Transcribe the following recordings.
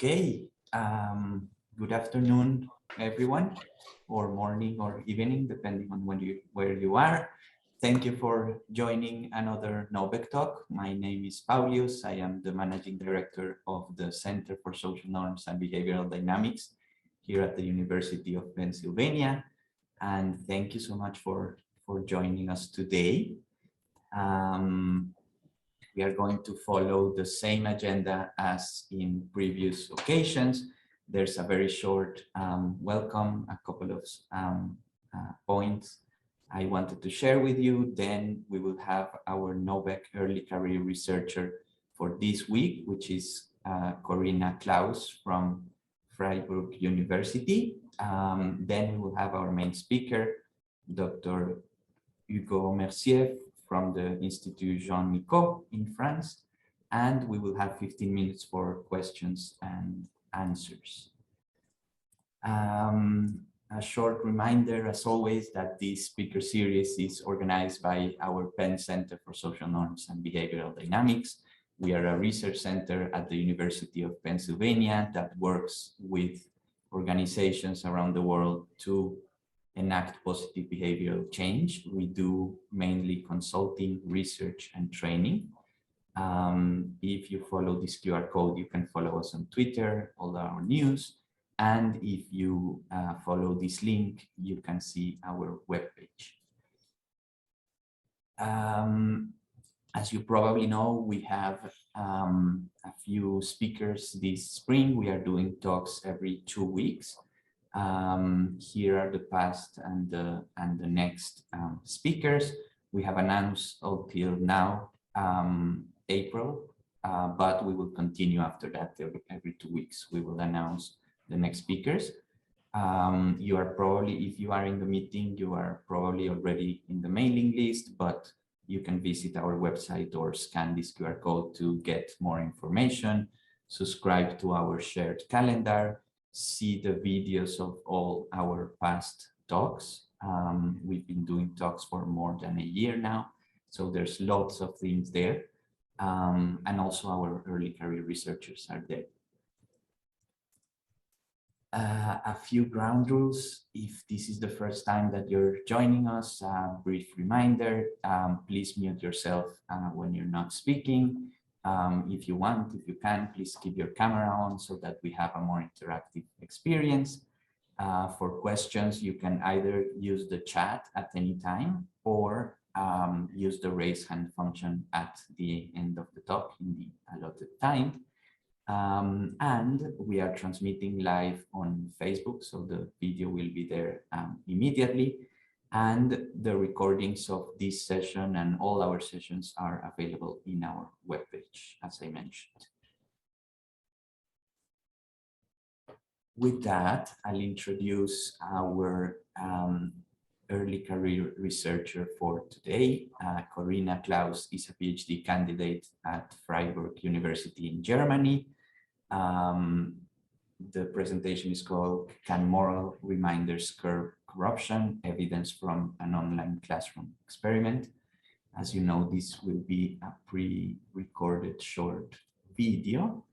Okay, good afternoon, everyone, or morning or evening, depending on where you are. Thank you for joining another NOBEC talk. My name is Paulius. I am the Managing Director of the Center for Social Norms and Behavioral Dynamics here at the University of Pennsylvania. And thank you so much for joining us today. We are going to follow the same agenda as in previous occasions. There's a very short welcome, a couple of points I wanted to share with you. Then we will have our NOBEC early career researcher for this week, which is Corinna Klaus from Freiburg University. Then we will have our main speaker, Dr. Hugo Mercier from the Institut Nicod in France, and we will have 15 minutes for questions and answers. A short reminder, as always, that this speaker series is organized by our Penn Center for Social Norms and Behavioral Dynamics. We are a research center at the University of Pennsylvania that works with organizations around the world to enact positive behavioral change. We do mainly consulting, research, and training. If you follow this QR code, you can follow us on Twitter, all our news. And if you follow this link, you can see our webpage. As you probably know, we have a few speakers this spring. We are doing talks every 2 weeks. Here are the past and the next speakers. We have announced until now April, but we will continue after that. Every 2 weeks we will announce the next speakers. You are probably, if you are in the meeting, you are probably already in the mailing list, but you can visit our website or scan this QR code to get more information, subscribe to our shared calendar, see the videos of all our past talks. We've been doing talks for more than a year now, so there's lots of things there. And also our early career researchers are there. A few ground rules. If this is the first time that you're joining us, a brief reminder, please mute yourself when you're not speaking. If you want, if you can, please keep your camera on so that we have a more interactive experience. For questions, you can either use the chat at any time or use the raise hand function at the end of the talk in the allotted time. And we are transmitting live on Facebook, so the video will be there immediately. And the recordings of this session and all our sessions are available in our webpage, as I mentioned. With that, I'll introduce our early career researcher for today. Corinna Klaus is a PhD candidate at Freiburg University in Germany. The presentation is called "Can Moral Reminders Curb Corruption? Evidence from an Online Classroom Experiment." As you know, this will be a pre-recorded short video,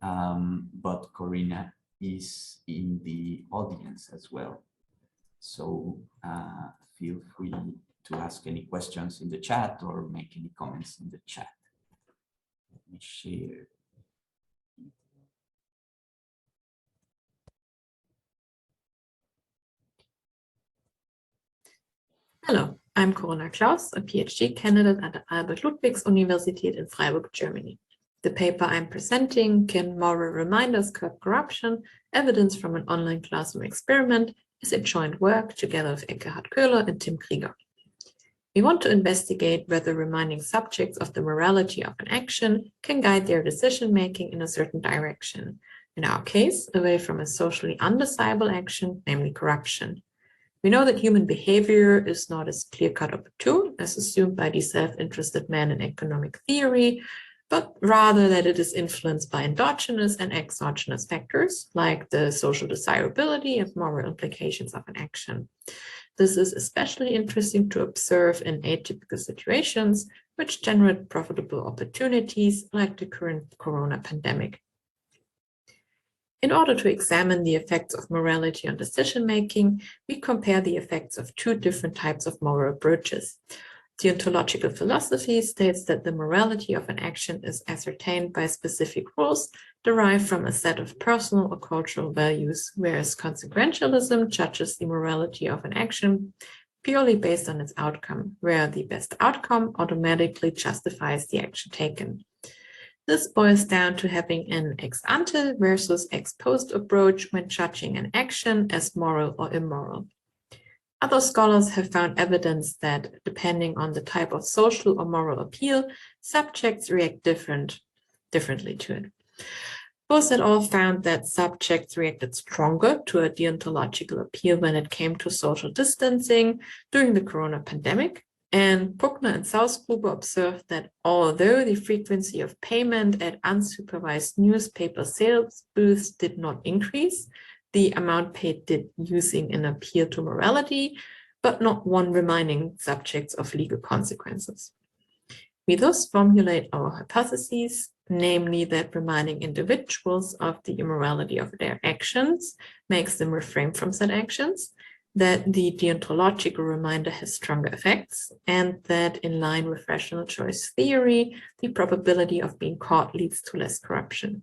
but Corinna is in the audience as well. So feel free to ask any questions in the chat or make any comments in the chat. Let me share. Hello, I'm Corinna Klaus, a PhD candidate at the Albert-Ludwigs-Universität in Freiburg, Germany. The paper I'm presenting, "Can Moral Reminders Curb Corruption? Evidence from an Online Classroom Experiment," is a joint work together with Eckhard Köhler and Tim Krieger. We want to investigate whether reminding subjects of the morality of an action can guide their decision-making in a certain direction. In our case, away from a socially undesirable action, namely corruption. We know that human behavior is not as clear-cut of a tool as assumed by the self-interested man in economic theory, but rather that it is influenced by endogenous and exogenous factors, like the social desirability and moral implications of an action. This is especially interesting to observe in atypical situations, which generate profitable opportunities, like the current corona pandemic. In order to examine the effects of morality on decision-making, we compare the effects of two different types of moral approaches. Deontological philosophy states that the morality of an action is ascertained by specific rules derived from a set of personal or cultural values, whereas consequentialism judges the morality of an action purely based on its outcome, where the best outcome automatically justifies the action taken. This boils down to having an ex ante versus ex post approach when judging an action as moral or immoral. Other scholars have found evidence that, depending on the type of social or moral appeal, subjects react differently to it. Both et al. Found that subjects reacted stronger to a deontological appeal when it came to social distancing during the corona pandemic. And Puckner and Sausgruber observed that although the frequency of payment at unsupervised newspaper sales booths did not increase, the amount paid did, using an appeal to morality, but not one reminding subjects of legal consequences. We thus formulate our hypotheses, namely that reminding individuals of the immorality of their actions makes them refrain from said actions, that the deontological reminder has stronger effects, and that in line with rational choice theory, the probability of being caught leads to less corruption.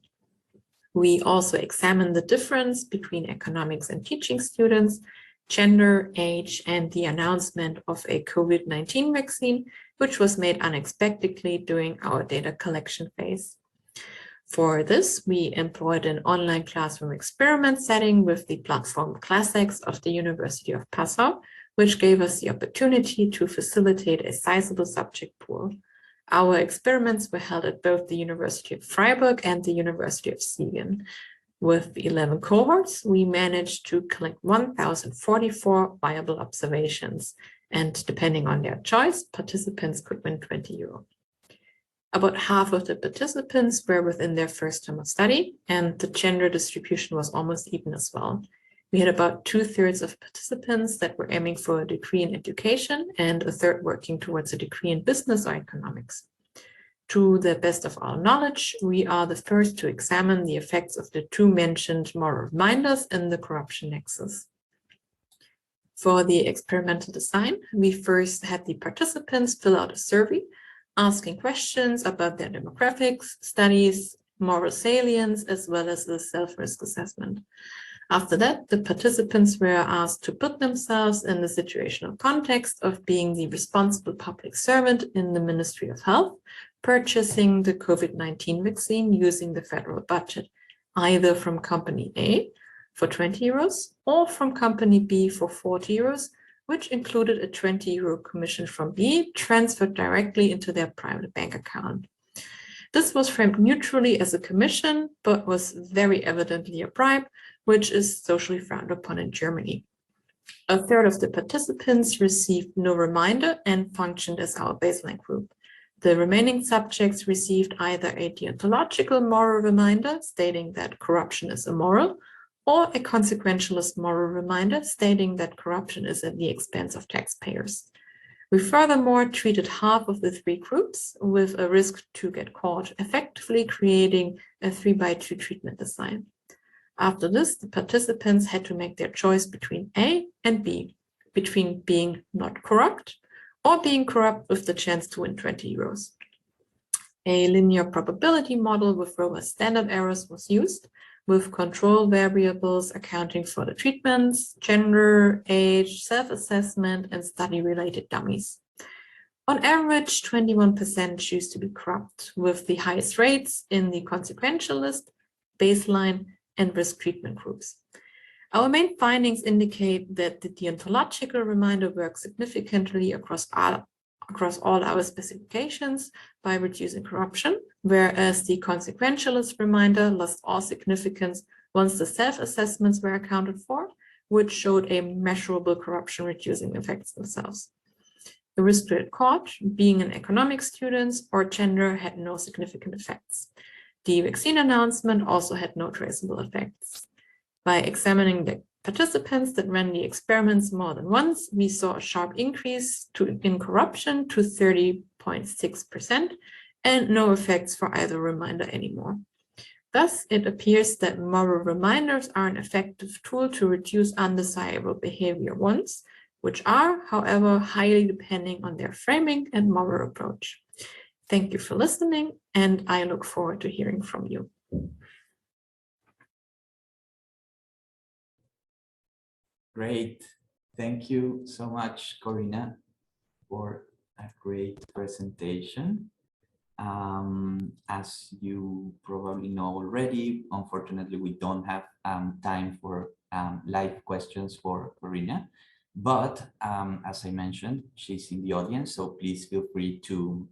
We also examine the difference between economics and teaching students, gender, age, and the announcement of a COVID-19 vaccine, which was made unexpectedly during our data collection phase. For this, we employed an online classroom experiment setting with the platform ClassX of the University of Passau, which gave us the opportunity to facilitate a sizable subject pool. Our experiments were held at both the University of Freiburg and the University of Siegen. With 11 cohorts, we managed to collect 1,044 viable observations, and depending on their choice, participants could win €20. About half of the participants were within their first term of study, and the gender distribution was almost even as well. We had about 2/3 of participants that were aiming for a degree in education and a third working towards a degree in business or economics. To the best of our knowledge, we are the first to examine the effects of the two mentioned moral reminders in the corruption nexus. For the experimental design, we first had the participants fill out a survey asking questions about their demographics, studies, moral salience, as well as the self-risk assessment. After that, the participants were asked to put themselves in the situational context of being the responsible public servant in the Ministry of Health, purchasing the COVID-19 vaccine using the federal budget, either from company A for €20 or from company B for €40, which included a €20 commission from B transferred directly into their private bank account. This was framed neutrally as a commission, but was very evidently a bribe, which is socially frowned upon in Germany. A third of the participants received no reminder and functioned as our baseline group. The remaining subjects received either a deontological moral reminder stating that corruption is immoral, or a consequentialist moral reminder stating that corruption is at the expense of taxpayers. We furthermore treated half of the three groups with a risk to get caught, effectively creating a 3x2 treatment design. After this, the participants had to make their choice between A and B, between being not corrupt or being corrupt with the chance to win €20. A linear probability model with robust standard errors was used, with control variables accounting for the treatments, gender, age, self-assessment, and study-related dummies. On average, 21% choose to be corrupt, with the highest rates in the consequentialist, baseline, and risk treatment groups. Our main findings indicate that the deontological reminder works significantly across all our specifications by reducing corruption, whereas the consequentialist reminder lost all significance once the self-assessments were accounted for, which showed a measurable corruption-reducing effects themselves. The risk to get caught, being an economics student or gender, had no significant effects. The vaccine announcement also had no traceable effects. By examining the participants that ran the experiments more than once, we saw a sharp increase in corruption to 30.6% and no effects for either reminder anymore. Thus, it appears that moral reminders are an effective tool to reduce undesirable behavior ones, which are, however, highly depending on their framing and moral approach. Thank you for listening, and I look forward to hearing from you. Great. Thank you so much, Corina, for a great presentation. As you probably know already, unfortunately, we don't have time for live questions for Corina, but as I mentioned, she's in the audience, so please feel free to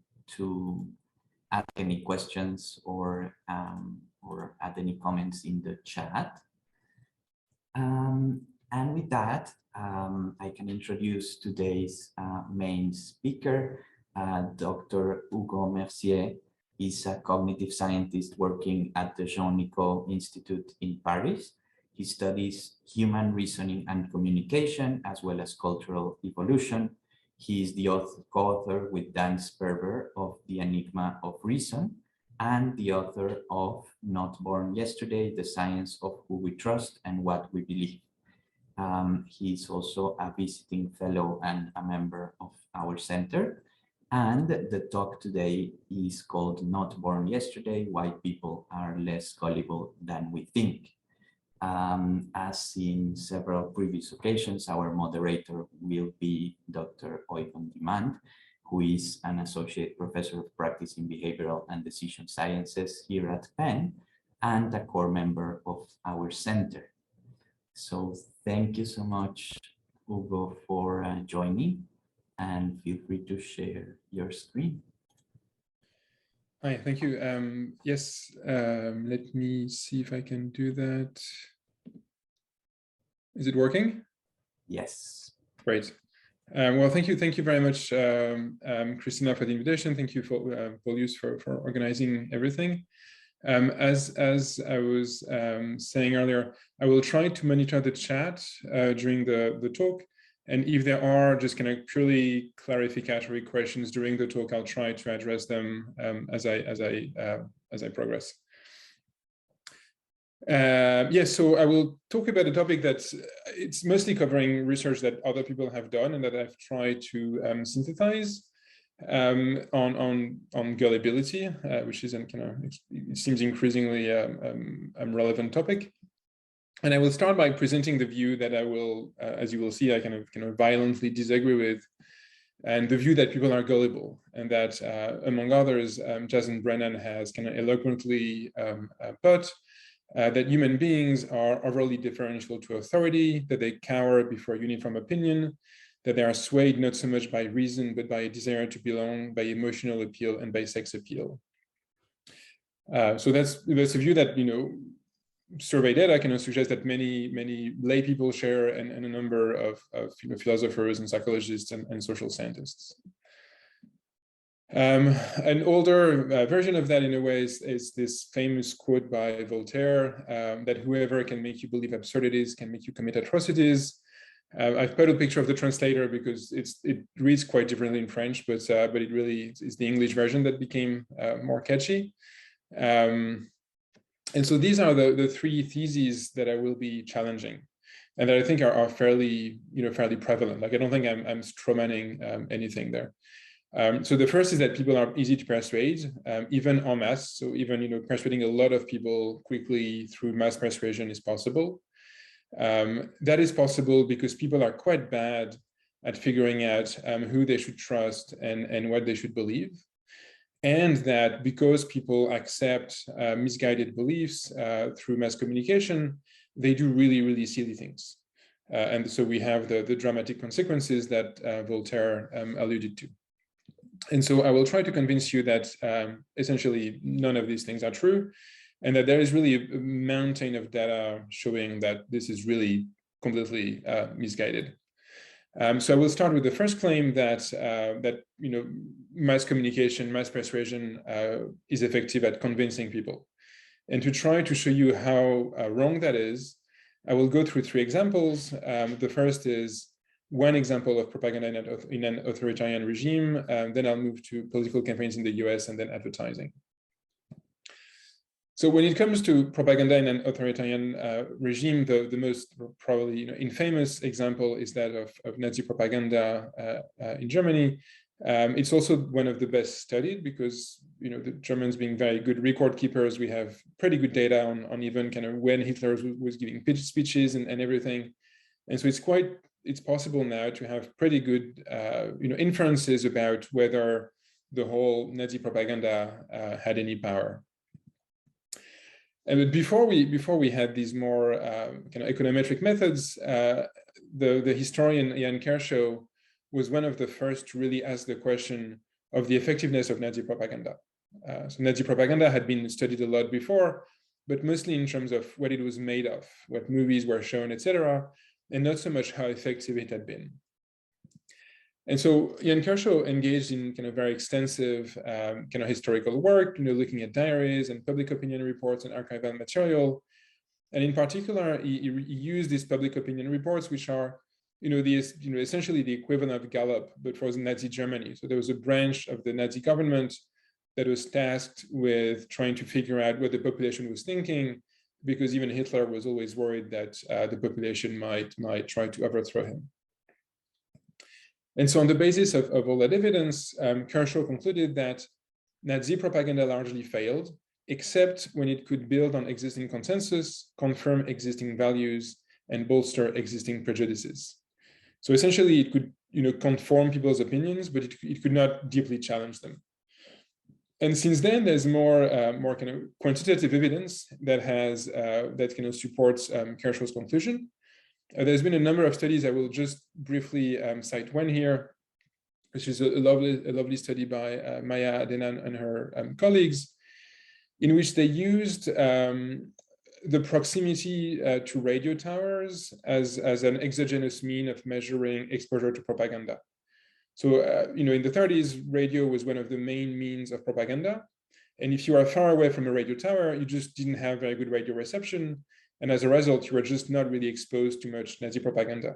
ask any questions or add any comments in the chat. And with that, I can introduce today's main speaker. Dr. Hugo Mercier is a cognitive scientist working at the Nicod Institute in Paris. He studies human reasoning and communication, as well as cultural evolution. He is the co-author with Dan Sperber of The Enigma of Reason, and the author of Not Born Yesterday, The Science of Who We Trust and What We Believe. He's also a visiting fellow and a member of our center. And the talk today is called Not Born Yesterday, Why People Are Less Gullible Than We Think. As in several previous occasions, our moderator will be Dr. Oyvind Demand, who is an associate professor of practice in behavioral and decision sciences here at Penn and a core member of our center. So thank you so much, Hugo, for joining, and feel free to share your screen. Hi, thank you. Yes, let me see if I can do that. Is it working? Yes. Great. Well, thank you very much, Christina, for the invitation. Thank you for Paulius for organizing everything. As I was saying earlier, I will try to monitor the chat during the talk, and if there are just kind of purely clarificatory questions during the talk, I'll try to address them as I progress. Yes, so I will talk about a topic that's it's mostly covering research that other people have done and that I've tried to synthesize on gullibility, which is a kind of, it seems increasingly relevant topic. And I will start by presenting the view that I will, as you will see, I kind of violently disagree with, and the view that people are gullible, and that among others, Jason Brennan has kind of eloquently put that human beings are overly deferential to authority, that they cower before uniform opinion, that they are swayed not so much by reason, but by a desire to belong, by emotional appeal, and by sex appeal. So that's a view that, survey data can suggest that many lay people share, and a number of philosophers and psychologists and social scientists. An older version of that, in a way, is this famous quote by Voltaire, that whoever can make you believe absurdities can make you commit atrocities. I've put a picture of the translator because it reads quite differently in French, but it really is the English version that became more catchy. And so these are the three theses that I will be challenging, and that I think are fairly prevalent. Like, I don't think I'm strawmanning anything there. So the first is that people are easy to persuade, even en masse. So even persuading a lot of people quickly through mass persuasion is possible. That is possible because people are quite bad at figuring out who they should trust and what they should believe. And that because people accept misguided beliefs through mass communication, they do really, really silly things. And so we have the dramatic consequences that Voltaire alluded to. And so I will try to convince you that essentially none of these things are true, and that there is really a mountain of data showing that this is really completely misguided. So I will start with the first claim that mass communication, mass persuasion is effective at convincing people. And to try to show you how wrong that is, I will go through three examples. The first is one example of propaganda in an authoritarian regime. Then I'll move to political campaigns in the US, and then advertising. So when it comes to propaganda in an authoritarian regime, the most probably infamous example is that of Nazi propaganda in Germany. It's also one of the best studied because the Germans being very good record keepers, we have pretty good data on even kind of when Hitler was giving speeches and everything. And so it's possible now to have pretty good inferences about whether the whole Nazi propaganda had any power. But before we had these more kind of econometric methods, the historian Jan Kershaw was one of the first to really ask the question of the effectiveness of Nazi propaganda. So Nazi propaganda had been studied a lot before, but mostly in terms of what it was made of, what movies were shown, etc., and not so much how effective it had been. And so Jan Kershaw engaged in kind of very extensive kind of historical work, looking at diaries and public opinion reports and archival material. And in particular, he used these public opinion reports, which are, essentially the equivalent of Gallup, but for Nazi Germany. So there was a branch of the Nazi government that was tasked with trying to figure out what the population was thinking, because even Hitler was always worried that the population might try to overthrow him. And so on the basis of all that evidence, Kershaw concluded that Nazi propaganda largely failed, except when it could build on existing consensus, confirm existing values, and bolster existing prejudices. So essentially, it could conform people's opinions, but it could not deeply challenge them. And since then, there's more kind of quantitative evidence that supports Kershaw's conclusion. There's been a number of studies. I will just briefly cite one here, which is a lovely study by Maya Adenan and her colleagues, in which they used the proximity to radio towers as an exogenous mean of measuring exposure to propaganda. So, in the 30s, radio was one of the main means of propaganda. And if you are far away from a radio tower, you just didn't have very good radio reception. And as a result, you were just not really exposed to much Nazi propaganda.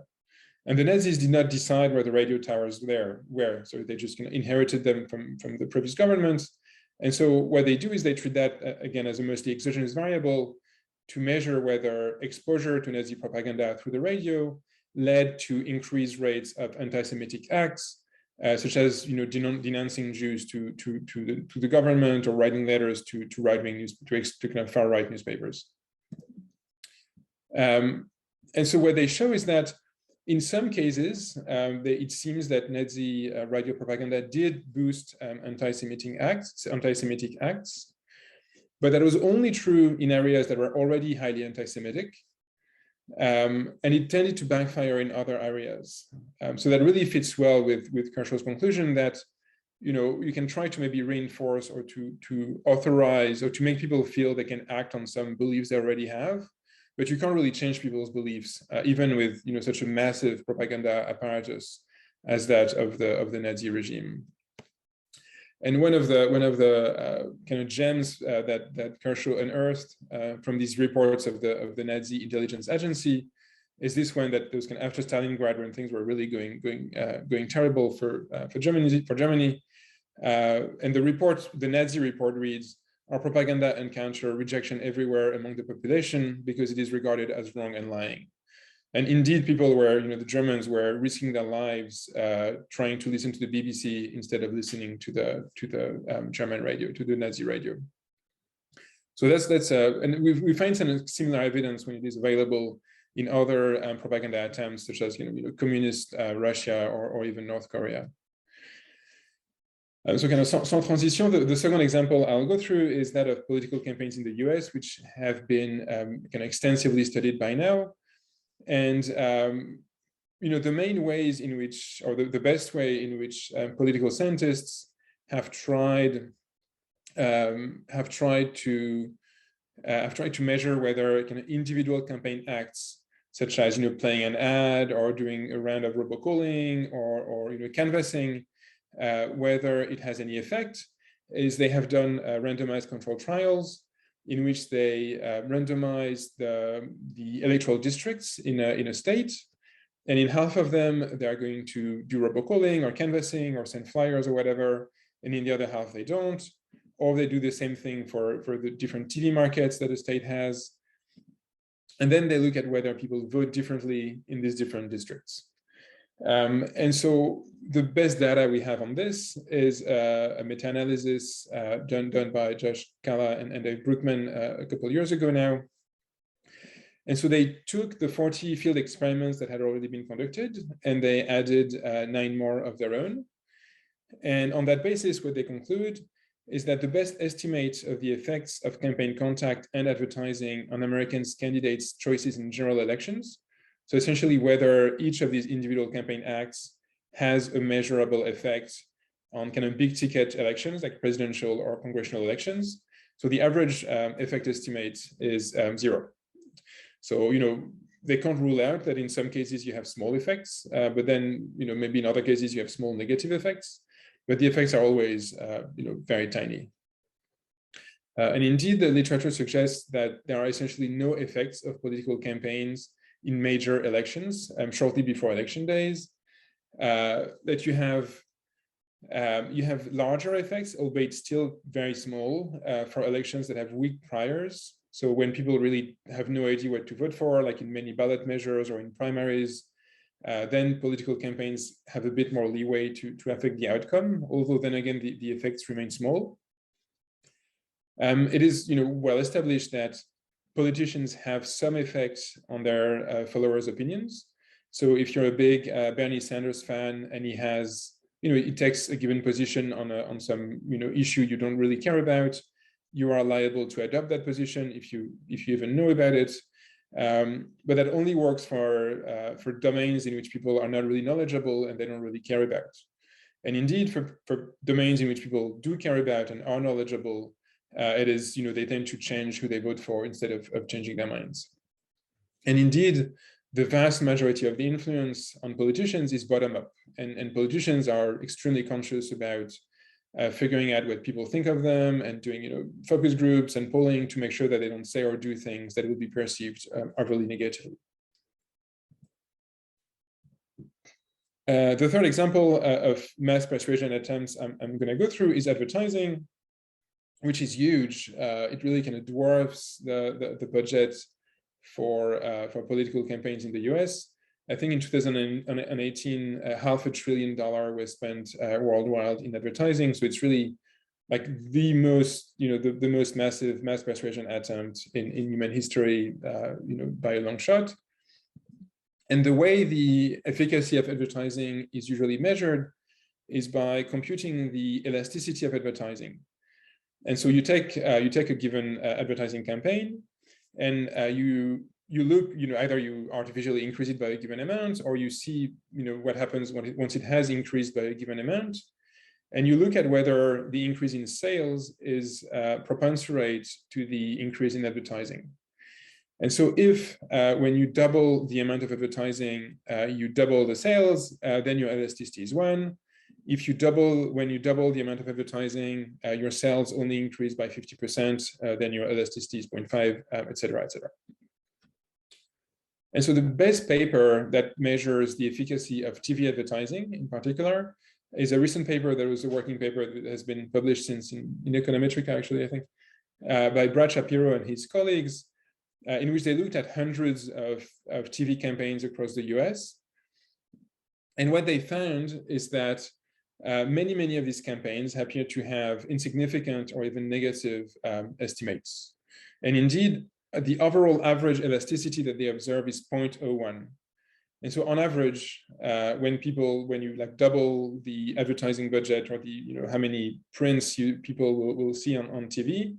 And the Nazis did not decide where the radio towers were. So they just inherited them from the previous governments. And so what they do is they treat that, again, as a mostly exogenous variable to measure whether exposure to Nazi propaganda through the radio led to increased rates of anti-Semitic acts, such as denouncing Jews to the government or writing letters to right-wing news to kind of far-right newspapers. And so what they show is that in some cases, it seems that Nazi radio propaganda did boost anti-Semitic acts, but that was only true in areas that were already highly anti-Semitic. And it tended to backfire in other areas. So that really fits well with Kershaw's conclusion that you can try to maybe reinforce or to authorize or to make people feel they can act on some beliefs they already have, but you can't really change people's beliefs, even with such a massive propaganda apparatus as that of the Nazi regime. And one of the kind of gems that Kershaw unearthed from these reports of the Nazi intelligence agency is this one that was kind of after Stalingrad, when things were really going terrible for Germany. And the Nazi report reads, "Our propaganda encounter rejection everywhere among the population because it is regarded as wrong and lying." And indeed, people were, the Germans were risking their lives trying to listen to the BBC instead of listening to the German radio, to the Nazi radio. So that's and we find some similar evidence when it is available in other propaganda attempts, such as communist Russia or even North Korea. So kind of sans transition, the second example I'll go through is that of political campaigns in the US, which have been kind of extensively studied by now. And the main ways in which, or the best way in which political scientists have tried to measure whether kind of individual campaign acts, such as playing an ad or doing a round of robocalling or canvassing, whether it has any effect, is they have done randomized controlled trials in which they randomize the electoral districts in a state, and in half of them they are going to do robocalling or canvassing or send flyers or whatever, and in the other half they don't. or they do the same thing for the different TV markets that the state has. And then they look at whether people vote differently in these different districts. And so the best data we have on this is a meta-analysis done by Josh Kalla and Dave Brookman a couple of years ago now. And so they took the 40 field experiments that had already been conducted, and they added 9 more of their own. And on that basis, what they conclude is that the best estimate of the effects of campaign contact and advertising on Americans' candidates' choices in general elections, so essentially whether each of these individual campaign acts has a measurable effect on kind of big ticket elections like presidential or congressional elections. So the average effect estimate is 0. So, they can't rule out that in some cases you have small effects, but then, maybe in other cases you have small negative effects, but the effects are always, very tiny. And indeed, the literature suggests that there are essentially no effects of political campaigns in major elections shortly before election days, that you have larger effects, albeit still very small, for elections that have weak priors. So when people really have no idea what to vote for, like in many ballot measures or in primaries, then political campaigns have a bit more leeway to affect the outcome, although then again, the effects remain small. It is well established that politicians have some effects on their followers' opinions. So if you're a big Bernie Sanders fan and he has, he takes a given position on some issue you don't really care about, you are liable to adopt that position if you even know about it. But that only works for domains in which people are not really knowledgeable and they don't really care about. And indeed, for domains in which people do care about and are knowledgeable, it is, they tend to change who they vote for instead of changing their minds. And indeed, the vast majority of the influence on politicians is bottom-up, and politicians are extremely conscious about figuring out what people think of them and doing, focus groups and polling to make sure that they don't say or do things that will be perceived overly negatively. The third example of mass persuasion attempts I'm going to go through is advertising, which is huge. It really kind of dwarfs the budget for political campaigns in the US. I think in 2018, $500 billion was spent worldwide in advertising. So it's really like the most, the most massive mass persuasion attempt in human history, by a long shot. And the way the efficacy of advertising is usually measured is by computing the elasticity of advertising. And so you take a given advertising campaign, and you look, either you artificially increase it by a given amount, or you see, what happens once it has increased by a given amount, and you look at whether the increase in sales is proportionate to the increase in advertising. And so if when you double the amount of advertising, you double the sales, then your elasticity is 1. If when you double the amount of advertising, your sales only increase by 50%, then your elasticity is 0.5, et cetera, et cetera. And so the best paper that measures the efficacy of TV advertising in particular is a recent paper that was a working paper that has been published since in Econometrica, actually, I think, by Brad Shapiro and his colleagues, in which they looked at hundreds of TV campaigns across the US. And what they found is that many of these campaigns appear to have insignificant or even negative estimates. And indeed, the overall average elasticity that they observe is 0.01. And so on average, when you like double the advertising budget or the, how many prints people will see on TV,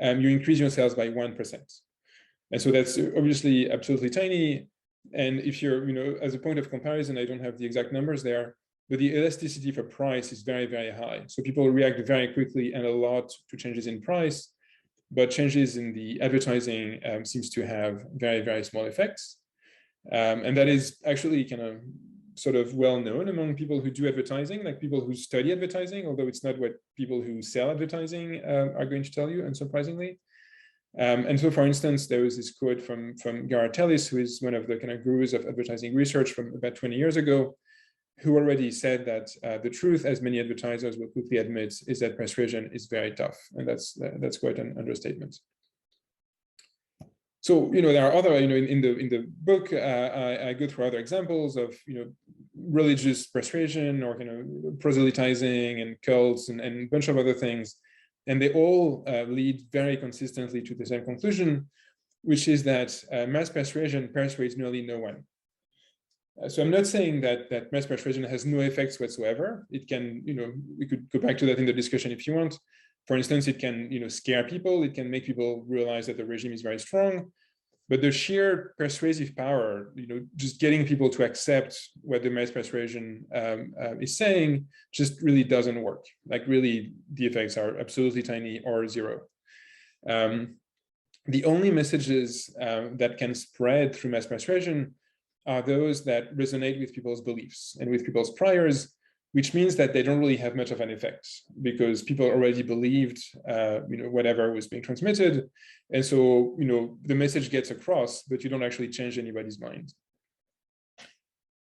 you increase your sales by 1%. And so that's obviously absolutely tiny. And if you're, as a point of comparison, I don't have the exact numbers there, but the elasticity for price is very, very high. So people react very quickly and a lot to changes in price, but changes in the advertising seems to have very, very small effects. And that is actually kind of sort of well known among people who do advertising, like people who study advertising, although it's not what people who sell advertising are going to tell you, unsurprisingly. And so, for instance, there was this quote from Gareth Ellis, who is one of the kind of gurus of advertising research from about 20 years ago, who already said that the truth, as many advertisers will quickly admit, is that persuasion is very tough, and that's quite an understatement. So, there are other, in the book, I go through other examples of, religious persuasion or, proselytizing and cults and a bunch of other things. And they all lead very consistently to the same conclusion, which is that mass persuasion persuades nearly no one. So I'm not saying that mass persuasion has no effects whatsoever. It can, we could go back to that in the discussion if you want. For instance, it can, scare people. It can make people realize that the regime is very strong. But the sheer persuasive power, just getting people to accept what the mass persuasion is saying, just really doesn't work. Like really, the effects are absolutely tiny or zero. The only messages that can spread through mass persuasion are those that resonate with people's beliefs and with people's priors, which means that they don't really have much of an effect because people already believed, whatever was being transmitted. And so, the message gets across, but you don't actually change anybody's mind.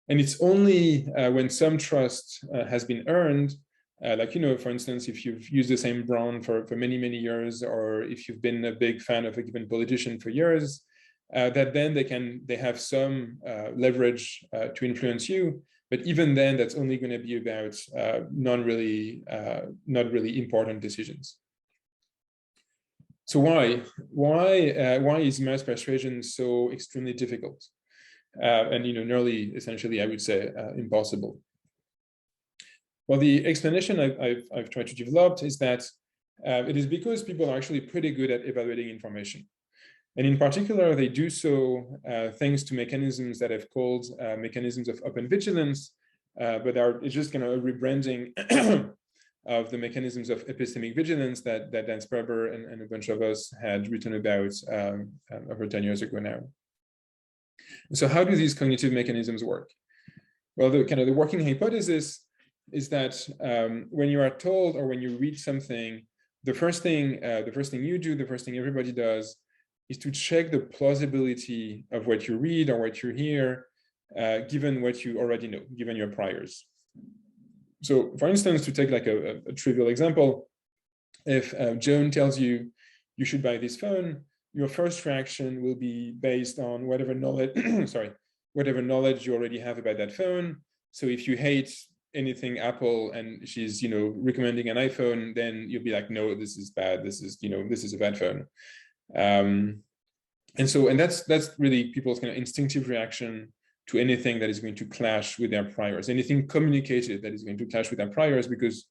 And it's only when some trust has been earned, like, for instance, if you've used the same brand for many, many years, or if you've been a big fan of a given politician for years, that then they have some leverage to influence you. But even then, that's only going to be about not really important decisions. So why is mass persuasion so extremely difficult? And nearly, essentially, I would say impossible. Well, the explanation I've tried to develop is that it is because people are actually pretty good at evaluating information. And in particular, they do so thanks to mechanisms that I've called mechanisms of open vigilance, but it's just kind of a rebranding of the mechanisms of epistemic vigilance that Dan Sperber and a bunch of us had written about over 10 years ago now. So how do these cognitive mechanisms work? Well, the working hypothesis is that when you are told or when you read something, the first thing you do, the first thing everybody does, is to check the plausibility of what you read or what you hear, given what you already know, given your priors. So, for instance, to take like a trivial example, if Joan tells you you should buy this phone, your first reaction will be based on whatever knowledge, whatever knowledge you already have about that phone. So, if you hate anything Apple and she's recommending an iPhone, then you'll be like, no, this is bad. This is a bad phone. And that's really people's kind of instinctive reaction to anything that is going to clash with their priors, anything communicated that is going to clash with their priors, because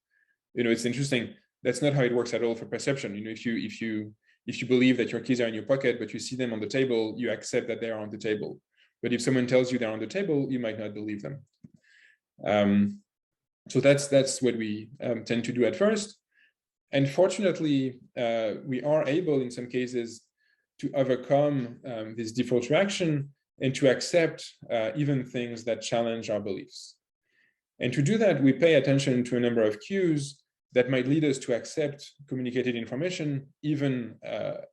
it's interesting. That's not how it works at all for perception. If you believe that your keys are in your pocket, but you see them on the table, you accept that they are on the table. But if someone tells you they're on the table, you might not believe them. So that's what we tend to do at first. And fortunately, we are able in some cases to overcome this default reaction and to accept even things that challenge our beliefs. And to do that, we pay attention to a number of cues that might lead us to accept communicated information, even,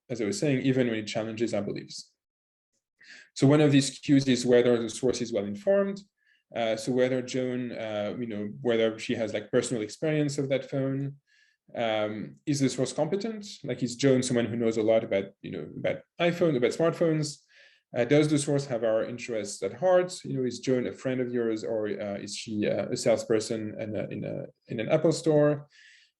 as I was saying, even when it challenges our beliefs. So one of these cues is whether the source is well informed. So whether Joan, whether she has like personal experience of that phone. Is the source competent? Like, is Joan someone who knows a lot about, about smartphones? Does the source have our interests at heart? Is Joan a friend of yours, or is she a salesperson in an Apple store?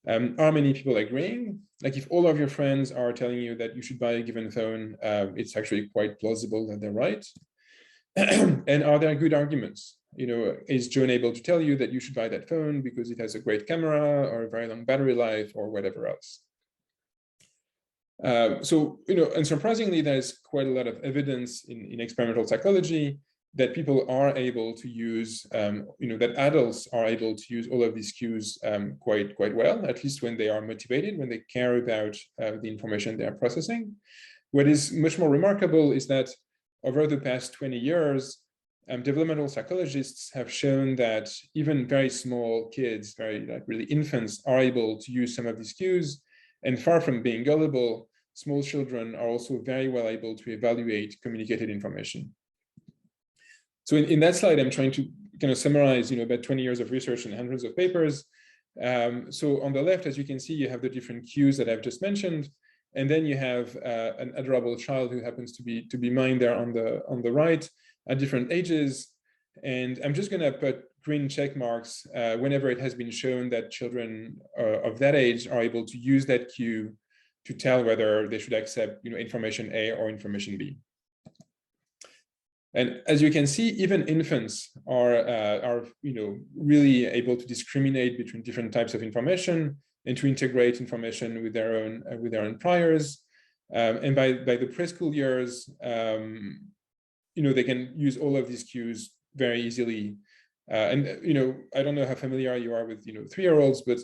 Are many people agreeing? Like, if all of your friends are telling you that you should buy a given phone, it's actually quite plausible that they're right. And are there good arguments? Is Joan able to tell you that you should buy that phone because it has a great camera or a very long battery life or whatever else? So, unsurprisingly, there's quite a lot of evidence in experimental psychology that people are able to use, that adults are able to use all of these cues quite well, at least when they are motivated, when they care about the information they are processing. What is much more remarkable is that over the past 20 years, developmental psychologists have shown that even very small kids, really infants, are able to use some of these cues. And far from being gullible, small children are also very well able to evaluate communicated information. So in that slide, I'm trying to kind of summarize, about 20 years of research and hundreds of papers. So on the left, as you can see, you have the different cues that I've just mentioned, and then you have an adorable child who happens to be mine there on the right at different ages. And I'm just going to put green check marks whenever it has been shown that children of that age are able to use that cue to tell whether they should accept, information A or information B. And as you can see, even infants are really able to discriminate between different types of information and to integrate information with their own priors. And by the preschool years, they can use all of these cues very easily. And I don't know how familiar you are with 3-year-olds, but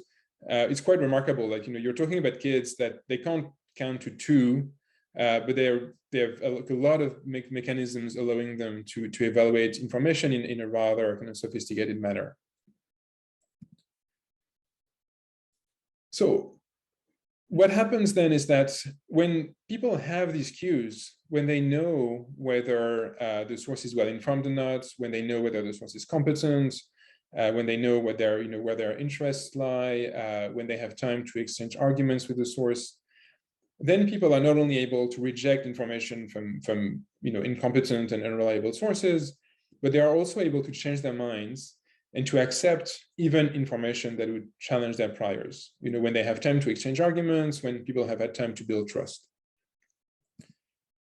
it's quite remarkable. Like you're talking about kids that they can't count to 2, but they have a lot of mechanisms allowing them to evaluate information in a rather kind of sophisticated manner. So what happens then is that when people have these cues, when they know whether the source is well informed or not, when they know whether the source is competent, when they know where their interests lie, when they have time to exchange arguments with the source, then people are not only able to reject information from incompetent and unreliable sources, but they are also able to change their minds and to accept even information that would challenge their priors, when they have time to exchange arguments, when people have had time to build trust.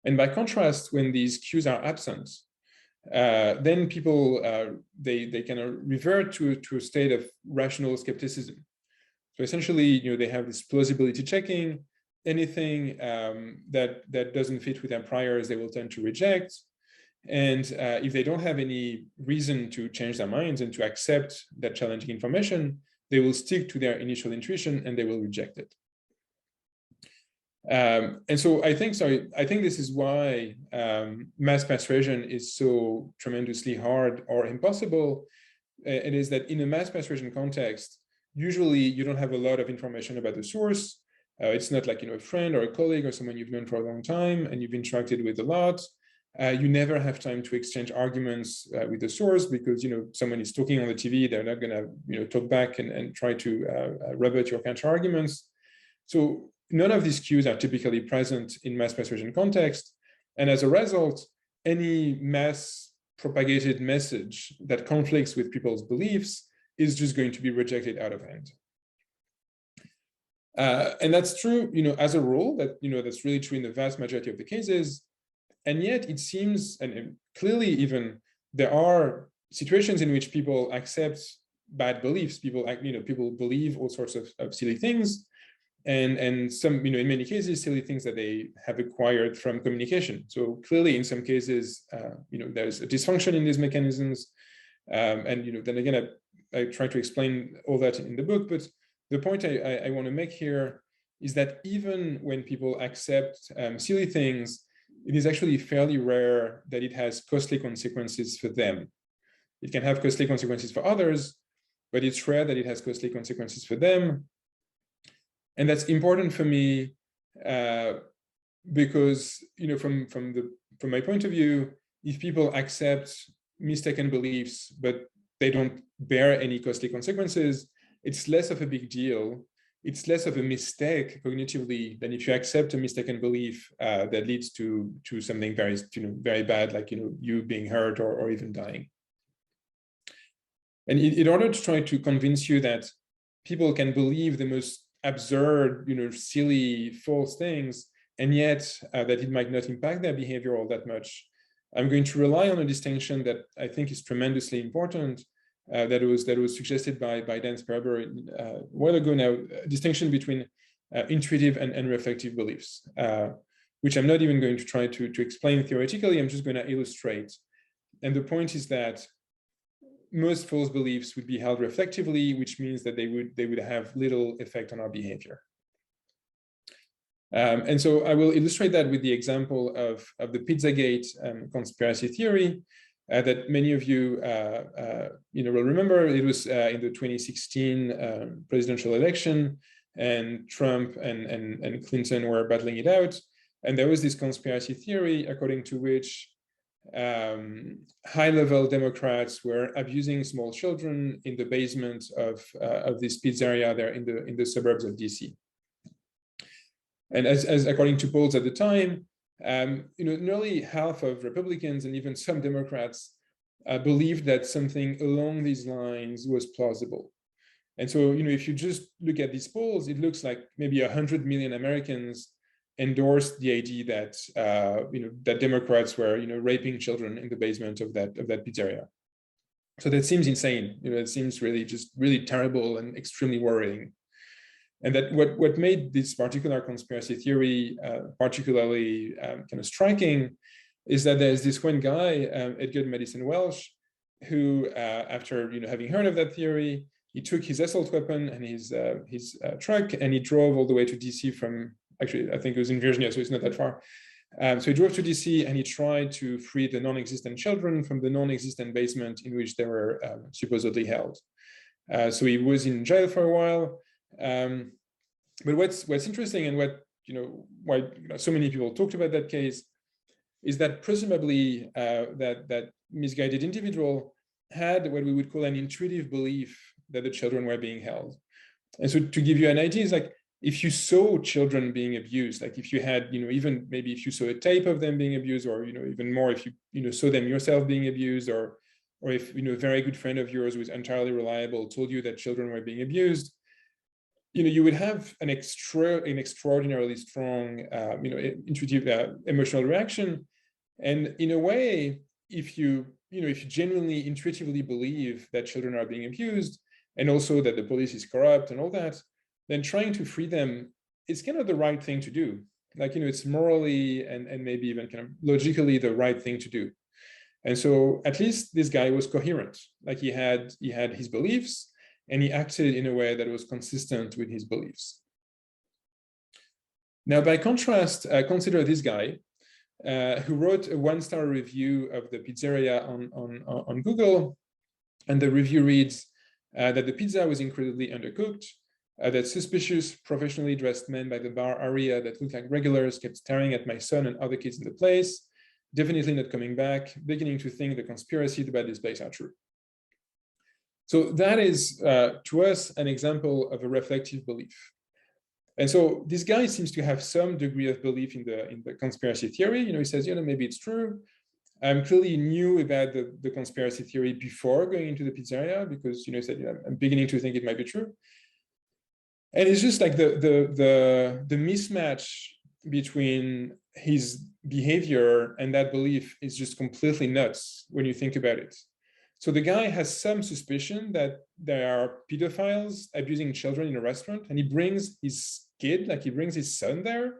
And by contrast, when these cues are absent, then people, they kind of revert to a state of rational skepticism. So essentially, they have this plausibility checking. Anything that doesn't fit with their priors, they will tend to reject. And if they don't have any reason to change their minds and to accept that challenging information, they will stick to their initial intuition and they will reject it. And so I think this is why mass persuasion is so tremendously hard or impossible. It is that in a mass persuasion context, usually you don't have a lot of information about the source. It's not like a friend or a colleague or someone you've known for a long time and you've interacted with a lot. You never have time to exchange arguments with the source because someone is talking on the TV. They're not going to talk back and try to rebut your counter arguments. So none of these cues are typically present in mass persuasion context, and as a result, any mass propagated message that conflicts with people's beliefs is just going to be rejected out of hand. And that's true, as a rule. That's really true in the vast majority of the cases. And yet it seems, and clearly even, there are situations in which people accept bad beliefs. People believe all sorts of silly things, and some, in many cases, silly things that they have acquired from communication. So clearly, in some cases, there's a dysfunction in these mechanisms, and then again, I try to explain all that in the book. But the point I want to make here is that even when people accept silly things, it is actually fairly rare that it has costly consequences for them. It can have costly consequences for others, but it's rare that it has costly consequences for them. And that's important for me because, from my point of view, if people accept mistaken beliefs, but they don't bear any costly consequences, it's less of a big deal. It's less of a mistake cognitively than if you accept a mistaken belief that leads to something very, very bad, like you being hurt or even dying. And in order to try to convince you that people can believe the most absurd, silly, false things, and yet that it might not impact their behavior all that much, I'm going to rely on a distinction that I think is tremendously important. That was suggested by Dan Sperber a while ago now, a distinction between intuitive and reflective beliefs, which I'm not even going to try to explain theoretically. I'm just going to illustrate. And the point is that most false beliefs would be held reflectively, which means that they would have little effect on our behavior. And so I will illustrate that with the example of the Pizzagate conspiracy theory. That many of you will remember. It was in the 2016 presidential election, and Trump and Clinton were battling it out. And there was this conspiracy theory according to which high-level Democrats were abusing small children in the basement of this pizzeria there in the suburbs of DC. And as according to polls at the time, nearly half of Republicans and even some Democrats believed that something along these lines was plausible. And so, if you just look at these polls, it looks like maybe 100 million Americans endorsed the idea that that Democrats were raping children in the basement of that pizzeria. So that seems insane. It seems really terrible and extremely worrying. And that what made this particular conspiracy theory particularly kind of striking is that there's this one guy, Edgar Madison Welch, who after having heard of that theory, he took his assault weapon and his truck and he drove all the way to DC from, actually, I think it was in Virginia, so it's not that far. So he drove to DC and he tried to free the non-existent children from the non-existent basement in which they were supposedly held. So he was in jail for a while. But what's interesting and why so many people talked about that case is that presumably that misguided individual had what we would call an intuitive belief that the children were being held. And so to give you an idea, is like if you saw children being abused, like if you had, even maybe if you saw a tape of them being abused, or even more, if you saw them yourself being abused, or if a very good friend of yours who was entirely reliable told you that children were being abused, you would have an extraordinarily strong, intuitive emotional reaction. And in a way, if you genuinely intuitively believe that children are being abused, and also that the police is corrupt and all that, then trying to free them is kind of the right thing to do. Like, it's morally and maybe even kind of logically the right thing to do. And so at least this guy was coherent. Like he had his beliefs and he acted in a way that was consistent with his beliefs. Now, by contrast, consider this guy who wrote a 1-star review of the pizzeria on Google. And the review reads that the pizza was incredibly undercooked, that suspicious, professionally dressed men by the bar area that looked like regulars kept staring at my son and other kids in the place, definitely not coming back, beginning to think the conspiracies about this place are true. So that is, to us, an example of a reflective belief. And so this guy seems to have some degree of belief in the conspiracy theory. He says, maybe it's true. Clearly knew about the conspiracy theory before going into the pizzeria because, he said, I'm beginning to think it might be true. And it's just like the mismatch between his behavior and that belief is just completely nuts when you think about it. So the guy has some suspicion that there are pedophiles abusing children in a restaurant, and he brings his kid, like he brings his son there.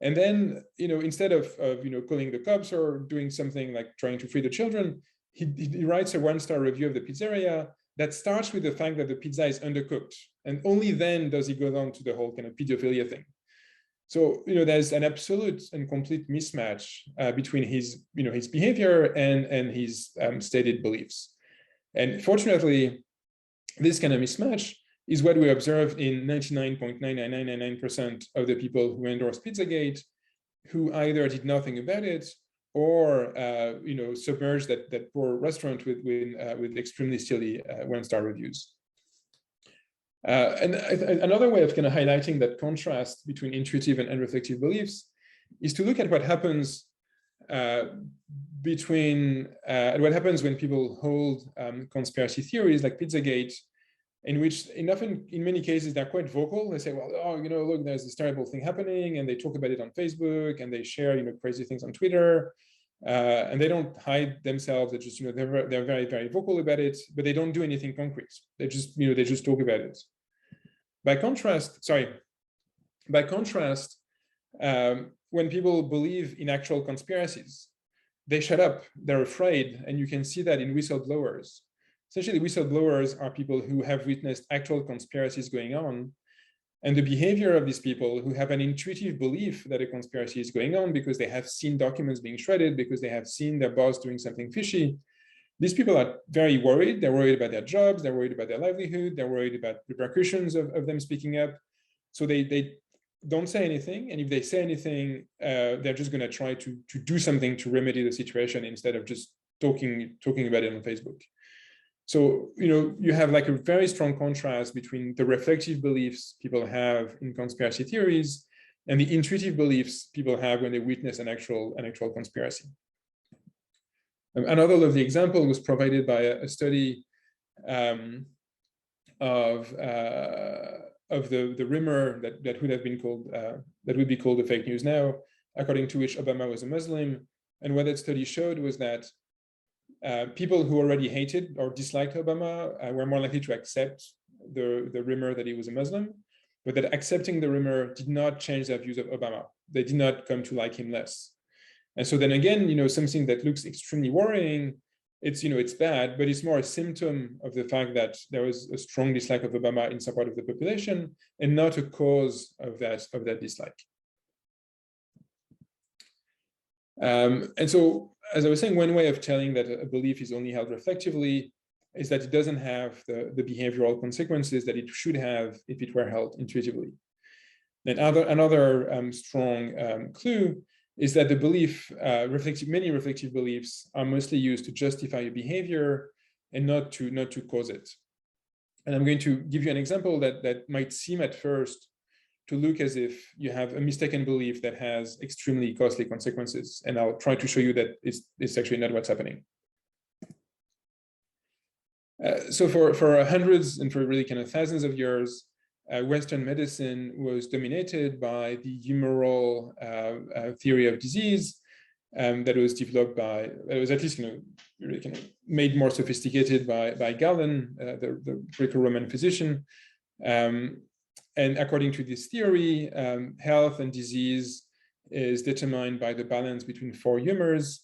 And then, instead of calling the cops or doing something like trying to free the children, he writes a 1-star review of the pizzeria that starts with the fact that the pizza is undercooked. And only then does he go on to the whole kind of pedophilia thing. So, there's an absolute and complete mismatch between his behavior and his stated beliefs. And fortunately, this kind of mismatch is what we observe in 99.99999% of the people who endorsed Pizzagate, who either did nothing about it or submerged that poor restaurant with extremely silly 1-star reviews. And another way of kind of highlighting that contrast between intuitive and unreflective beliefs is to look at what happens when people hold conspiracy theories like Pizzagate, in which in many cases they're quite vocal. They say, well, look, there's this terrible thing happening, and they talk about it on Facebook, and they share crazy things on Twitter, and they don't hide themselves. They just they're very, very vocal about it, but they don't do anything concrete. They just they just talk about it. By contrast, when people believe in actual conspiracies, they shut up. They're afraid, and you can see that in whistleblowers. Essentially, whistleblowers are people who have witnessed actual conspiracies going on, and the behavior of these people who have an intuitive belief that a conspiracy is going on because they have seen documents being shredded, because they have seen their boss doing something fishy. These people are very worried. They're worried about their jobs. They're worried about their livelihood. They're worried about repercussions of them speaking up. So they don't say anything, and if they say anything, they're just going to try to do something to remedy the situation instead of just talking about it on Facebook. So, you have like a very strong contrast between the reflective beliefs people have in conspiracy theories and the intuitive beliefs people have when they witness an actual conspiracy. Another lovely example was provided by a study of the rumor that would have been called that would be called the fake news now, according to which Obama was a Muslim. And what that study showed was that people who already hated or disliked Obama were more likely to accept the rumor that he was a Muslim, but that accepting the rumor did not change their views of Obama. They did not come to like him less. And so then again, something that looks extremely worrying, it's bad, but it's more a symptom of the fact that there was a strong dislike of Obama in some part of the population, and not a cause of that dislike. And so, as I was saying, one way of telling that a belief is only held reflectively is that it doesn't have the behavioral consequences that it should have if it were held intuitively. And another strong clue is that the belief, many reflective beliefs are mostly used to justify your behavior and not to cause it. And I'm going to give you an example that might seem at first to look as if you have a mistaken belief that has extremely costly consequences. And I'll try to show you that it's actually not what's happening. So for hundreds and for really kind of thousands of years, Western medicine was dominated by the humeral theory of disease that was developed it was at least really kind of made more sophisticated by Galen, the Greco-Roman physician. And according to this theory, health and disease is determined by the balance between four humors.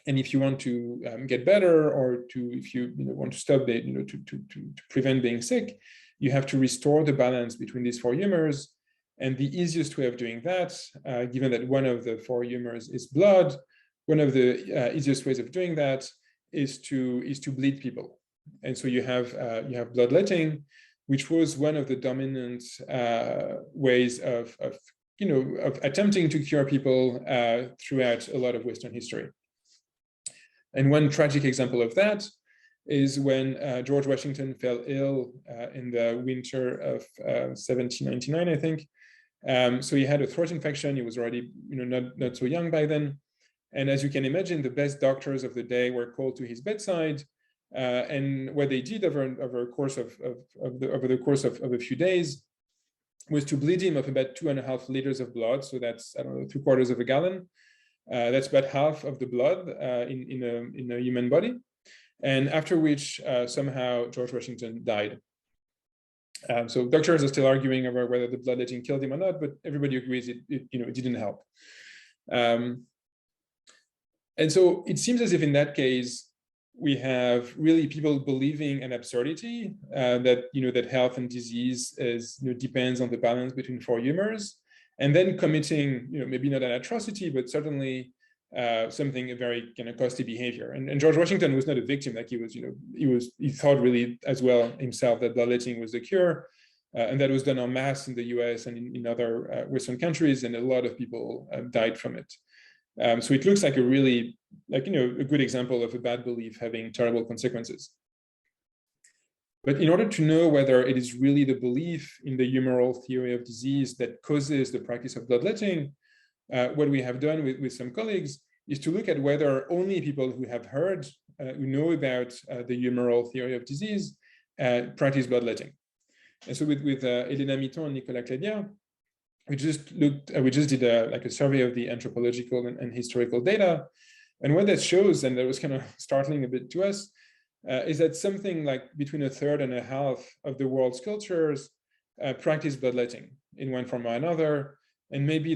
And if you want to get better, or if you want to stop to prevent being sick, you have to restore the balance between these four humors. And the easiest way of doing that, given that one of the four humors is blood, one of the easiest ways of doing that is to bleed people. And so you have bloodletting, which was one of the dominant ways of attempting to cure people throughout a lot of Western history. And one tragic example of that is when George Washington fell ill in the winter of 1799, I think. So he had a throat infection. He was already not so young by then. And as you can imagine, the best doctors of the day were called to his bedside. And what they did over the course of a few days was to bleed him of about 2.5 liters of blood. So that's, I don't know, 3/4 of a gallon. That's about half of the blood in a human body. And after which somehow George Washington died. So doctors are still arguing over whether the bloodletting killed him or not, but everybody agrees it didn't help. And so it seems as if in that case, we have really people believing an absurdity that health and disease depends on the balance between four humors, and then committing maybe not an atrocity, but certainly something a very kind of costly behavior. And George Washington was not a victim. Like he thought really as well himself that bloodletting was the cure, and that was done en masse in the US and in other Western countries, and a lot of people died from it. So it looks like a really a good example of a bad belief having terrible consequences. But in order to know whether it is really the belief in the humeral theory of disease that causes the practice of bloodletting, what we have done with some colleagues is to look at whether only people who have heard, who know about the humeral theory of disease, practice bloodletting. And so with Elena Mitton and Nicolas Clédia, we just did a survey of the anthropological and historical data. And what that shows, and that was kind of startling a bit to us, is that something like between 1/3 and 1/2 of the world's cultures practice bloodletting in one form or another. And maybe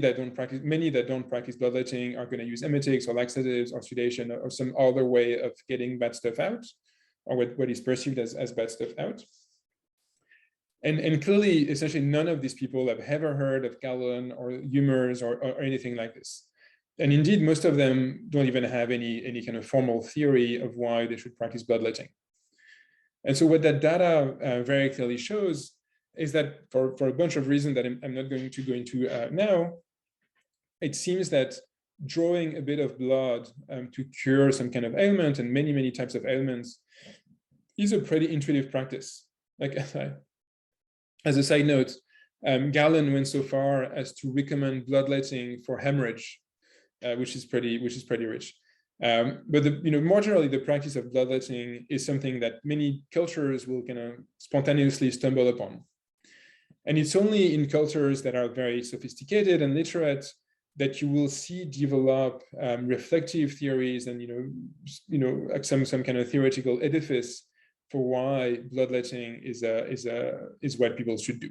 many that don't practice bloodletting are going to use emetics or laxatives or sedation or some other way of getting bad stuff out, or what is perceived as bad stuff out. And clearly, essentially, none of these people have ever heard of Galen or humors or anything like this. And indeed, most of them don't even have any kind of formal theory of why they should practice bloodletting. And so what that data very clearly shows is that for a bunch of reasons that I'm not going to go into now, it seems that drawing a bit of blood to cure some kind of ailment, and many types of ailments, is a pretty intuitive practice. Like, as a side note, Galen went so far as to recommend bloodletting for hemorrhage, which is pretty rich. But more generally, the practice of bloodletting is something that many cultures will kind of spontaneously stumble upon. And it's only in cultures that are very sophisticated and literate that you will see develop reflective theories and some kind of theoretical edifice for why bloodletting is what people should do.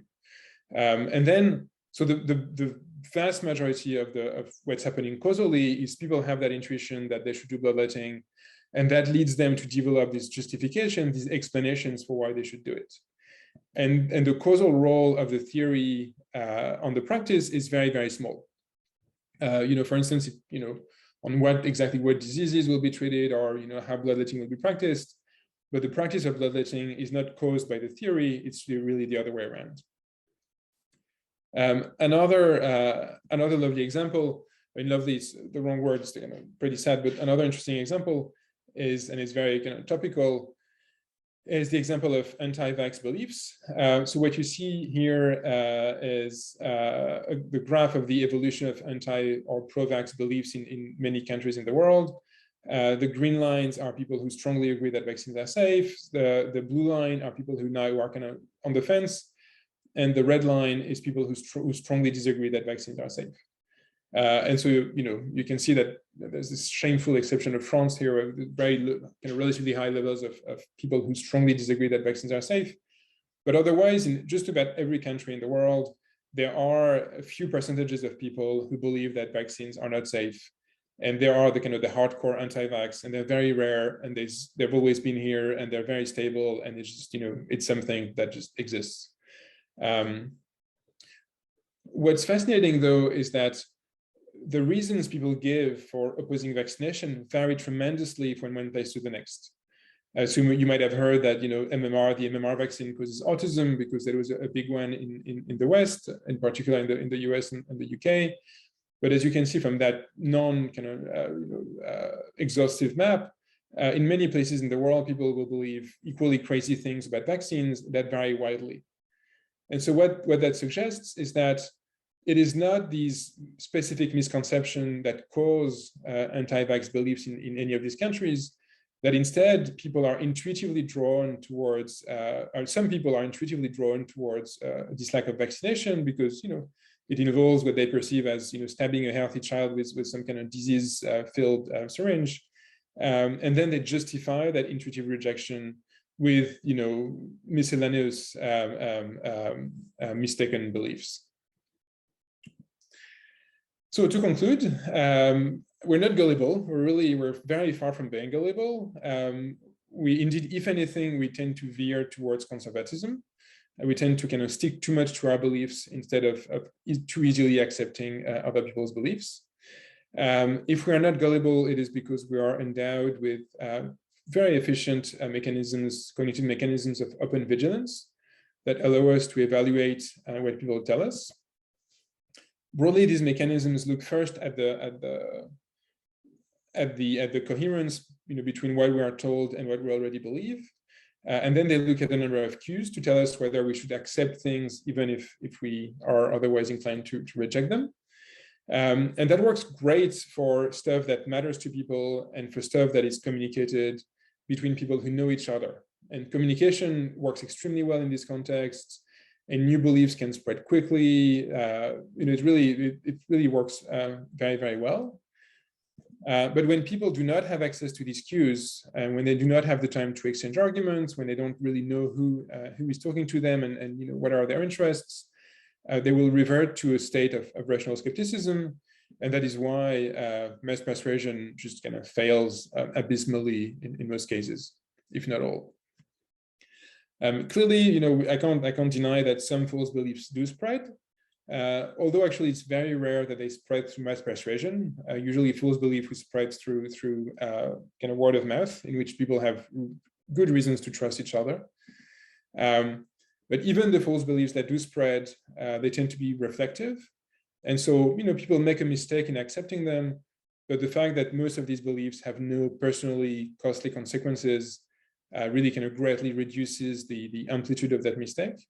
And then, so the vast majority of what's happening causally is people have that intuition that they should do bloodletting, and that leads them to develop this justification, these explanations for why they should do it. And the causal role of the theory on the practice is very small. For instance, on what diseases will be treated, or how bloodletting will be practiced. But the practice of bloodletting is not caused by the theory; it's really the other way around. Another lovely example. I mean, lovely is the wrong word; it's pretty sad. But another interesting example is, and it's very kind of topical, is the example of anti-vax beliefs. So what you see here is the graph of the evolution of anti or pro-vax beliefs in many countries in the world. The green lines are people who strongly agree that vaccines are safe. The blue line are people who now are kind of on the fence. And the red line is people who strongly disagree that vaccines are safe. And so, you can see that there's this shameful exception of France here, of very relatively high levels of people who strongly disagree that vaccines are safe. But otherwise, in just about every country in the world, there are a few percentages of people who believe that vaccines are not safe. And there are the hardcore anti-vax, and they're very rare, and they've always been here, and they're very stable, and it's just, it's something that just exists. What's fascinating, though, is that the reasons people give for opposing vaccination vary tremendously from one place to the next. So you might have heard that the MMR vaccine causes autism because there was a big one in the West, in particular in the US and the UK. But as you can see from that exhaustive map, in many places in the world, people will believe equally crazy things about vaccines that vary widely. And so what that suggests is that it is not these specific misconceptions that cause anti-vax beliefs in any of these countries, that instead people are intuitively drawn towards, or some people are intuitively drawn towards a dislike of vaccination because, it involves what they perceive as, stabbing a healthy child with some kind of disease-filled syringe. And then they justify that intuitive rejection with, miscellaneous mistaken beliefs. So to conclude, we're not gullible. We're very far from being gullible. We indeed, if anything, we tend to veer towards conservatism. We tend to stick too much to our beliefs instead of too easily accepting other people's beliefs. If we are not gullible, it is because we are endowed with very efficient cognitive mechanisms of open vigilance that allow us to evaluate what people tell us. Broadly, these mechanisms look first at the coherence between what we are told and what we already believe. And then they look at the number of cues to tell us whether we should accept things, even if we are otherwise inclined to reject them. And that works great for stuff that matters to people and for stuff that is communicated between people who know each other. And communication works extremely well in this context, and new beliefs can spread quickly. It really works very well. But when people do not have access to these cues, and when they do not have the time to exchange arguments, when they don't really know who is talking to them and what are their interests, they will revert to a state of rational skepticism. And that is why mass persuasion just kind of fails abysmally in most cases, if not all. Clearly, I can't deny that some false beliefs do spread. Although actually it's very rare that they spread through mass persuasion. Usually false belief spreads through kind of word of mouth, in which people have good reasons to trust each other. But even the false beliefs that do spread, they tend to be reflective. And so, people make a mistake in accepting them, but the fact that most of these beliefs have no personally costly consequences really kind of greatly reduces the amplitude of that mistake.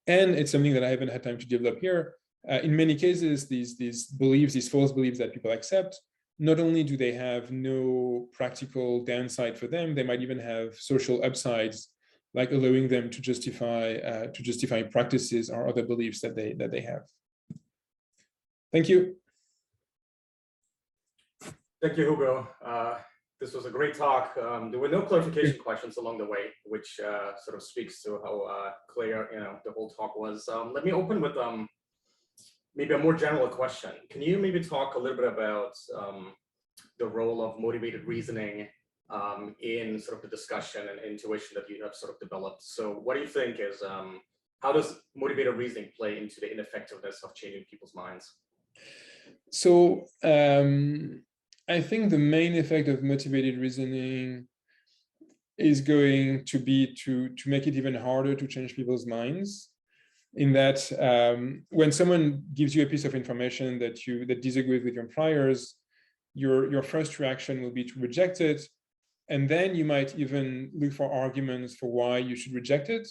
And it's something that I haven't had time to develop here. In many cases, these beliefs, these false beliefs that people accept, not only do they have no practical downside for them, they might even have social upsides, like allowing them to justify practices or other beliefs that they have. Thank you. Thank you, Hugo. This was a great talk. There were no clarification questions along the way, which sort of speaks to how clear the whole talk was. Let me open with maybe a more general question. Can you maybe talk a little bit about the role of motivated reasoning in sort of the discussion and intuition that you have sort of developed? So what do you think is, how does motivated reasoning play into the ineffectiveness of changing people's minds? So I think the main effect of motivated reasoning is going to be to make it even harder to change people's minds. In that, when someone gives you a piece of information that disagrees with your priors, your first reaction will be to reject it, and then you might even look for arguments for why you should reject it,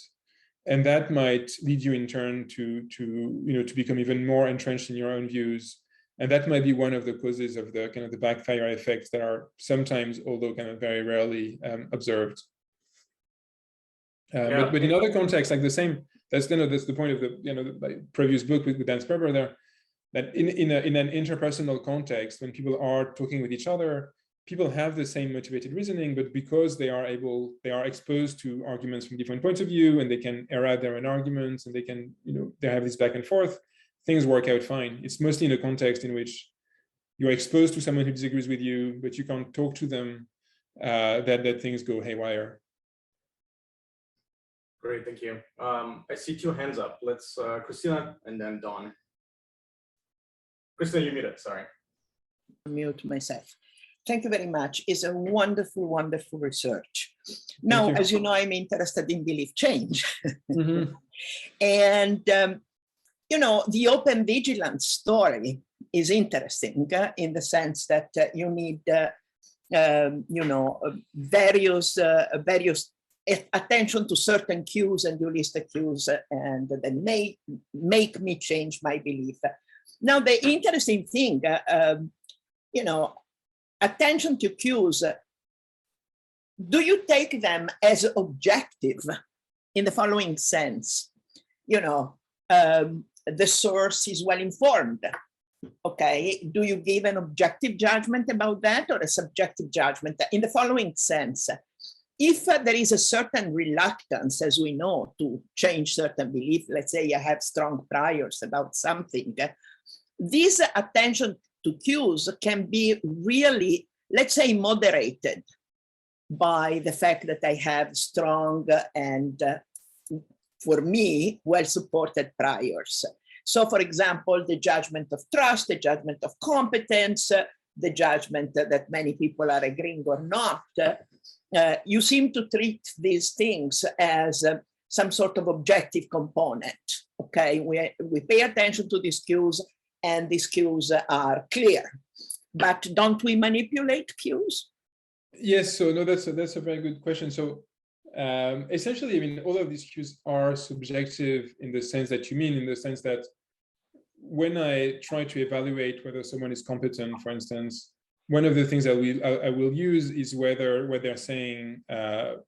and that might lead you in turn to become even more entrenched in your own views. And that might be one of the causes of the kind of the backfire effects that are sometimes, although kind of very rarely, observed. But in other contexts, like the same, that's the point of the previous book with Dan Sperber there, that in an interpersonal context, when people are talking with each other, people have the same motivated reasoning, but because they are exposed to arguments from different points of view, and they can air out their own arguments, and they can, they have this back and forth, things work out fine. It's mostly in a context in which you're exposed to someone who disagrees with you, but you can't talk to them, that things go haywire. Great, thank you. I see two hands up. Let's Christina and then Dawn. Christina, you muted, sorry. Mute myself. Thank you very much. It's a wonderful, wonderful research. Now, as you know, I'm interested in belief change. Mm-hmm. And the open vigilance story is interesting in the sense that you need, various attention to certain cues, and you list the cues, and then make me change my belief. Now, the interesting thing, attention to cues, do you take them as objective in the following sense? The source is well informed. Okay, do you give an objective judgment about that, or a subjective judgment in the following sense? If there is a certain reluctance, as we know, to change certain belief, let's say I have strong priors about something, this attention to cues can be really, let's say, moderated by the fact that I have strong and, for me, well-supported priors. So, for example, the judgment of trust, the judgment of competence, the judgment that many people are agreeing or not, you seem to treat these things as some sort of objective component. Okay, we pay attention to these cues, and these cues are clear. But don't we manipulate cues? Yes, so no, that's a very good question. So essentially, I mean, all of these cues are subjective in the sense that you mean, in the sense that when I try to evaluate whether someone is competent, for instance, one of the things I will use is whether what they're saying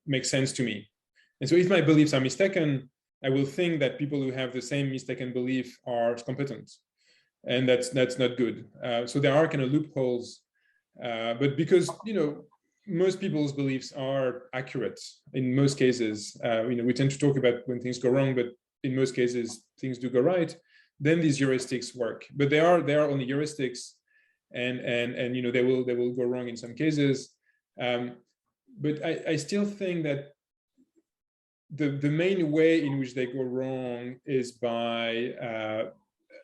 makes sense to me. And so if my beliefs are mistaken, I will think that people who have the same mistaken belief are competent. And that's not good. So there are kind of loopholes, but because, most people's beliefs are accurate in most cases. We tend to talk about when things go wrong, but in most cases, things do go right. Then these heuristics work, but they are only heuristics, and they will go wrong in some cases. But I still think that the main way in which they go wrong is by